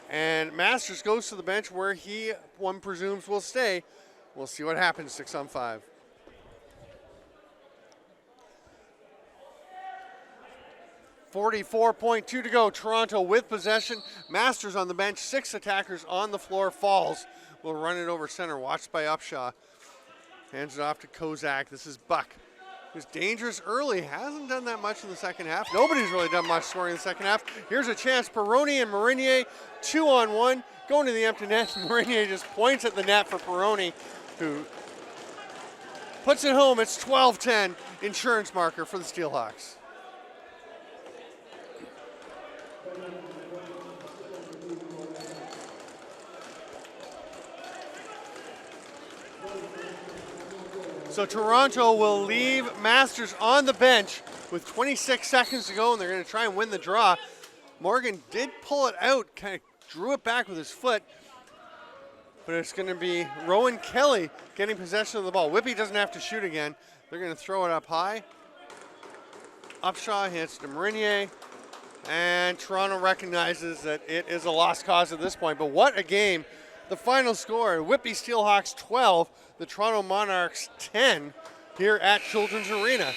And Masters goes to the bench where one presumes, will stay. We'll see what happens, 6-on-5. .2 to go. Toronto with possession. Masters on the bench. 6 attackers on the floor. Falls will run it over center. Watched by Upshaw. Hands it off to Kozak. This is Buck. Who's dangerous early. Hasn't done that much in the second half. Nobody's really done much scoring in the second half. Here's a chance. Peroni and Marinier. 2-on-1. Going to the empty net. Marinier just points at the net for Peroni, who puts it home. It's 12-10. Insurance marker for the Steelhawks. So Toronto will leave Masters on the bench with 26 seconds to go, and they're going to try and win the draw. Morgan did pull it out, kind of drew it back with his foot, but it's going to be Rowan Kelly getting possession of the ball. Whitby doesn't have to shoot again. They're going to throw it up high. Upshaw hits to Marinier, and Toronto recognizes that it is a lost cause at this point. But what a game. The final score, Whitby Steelhawks 12, the Toronto Monarchs 10 here at Children's Arena.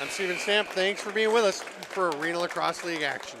I'm Steven Stamp. Thanks for being with us for Arena Lacrosse League action.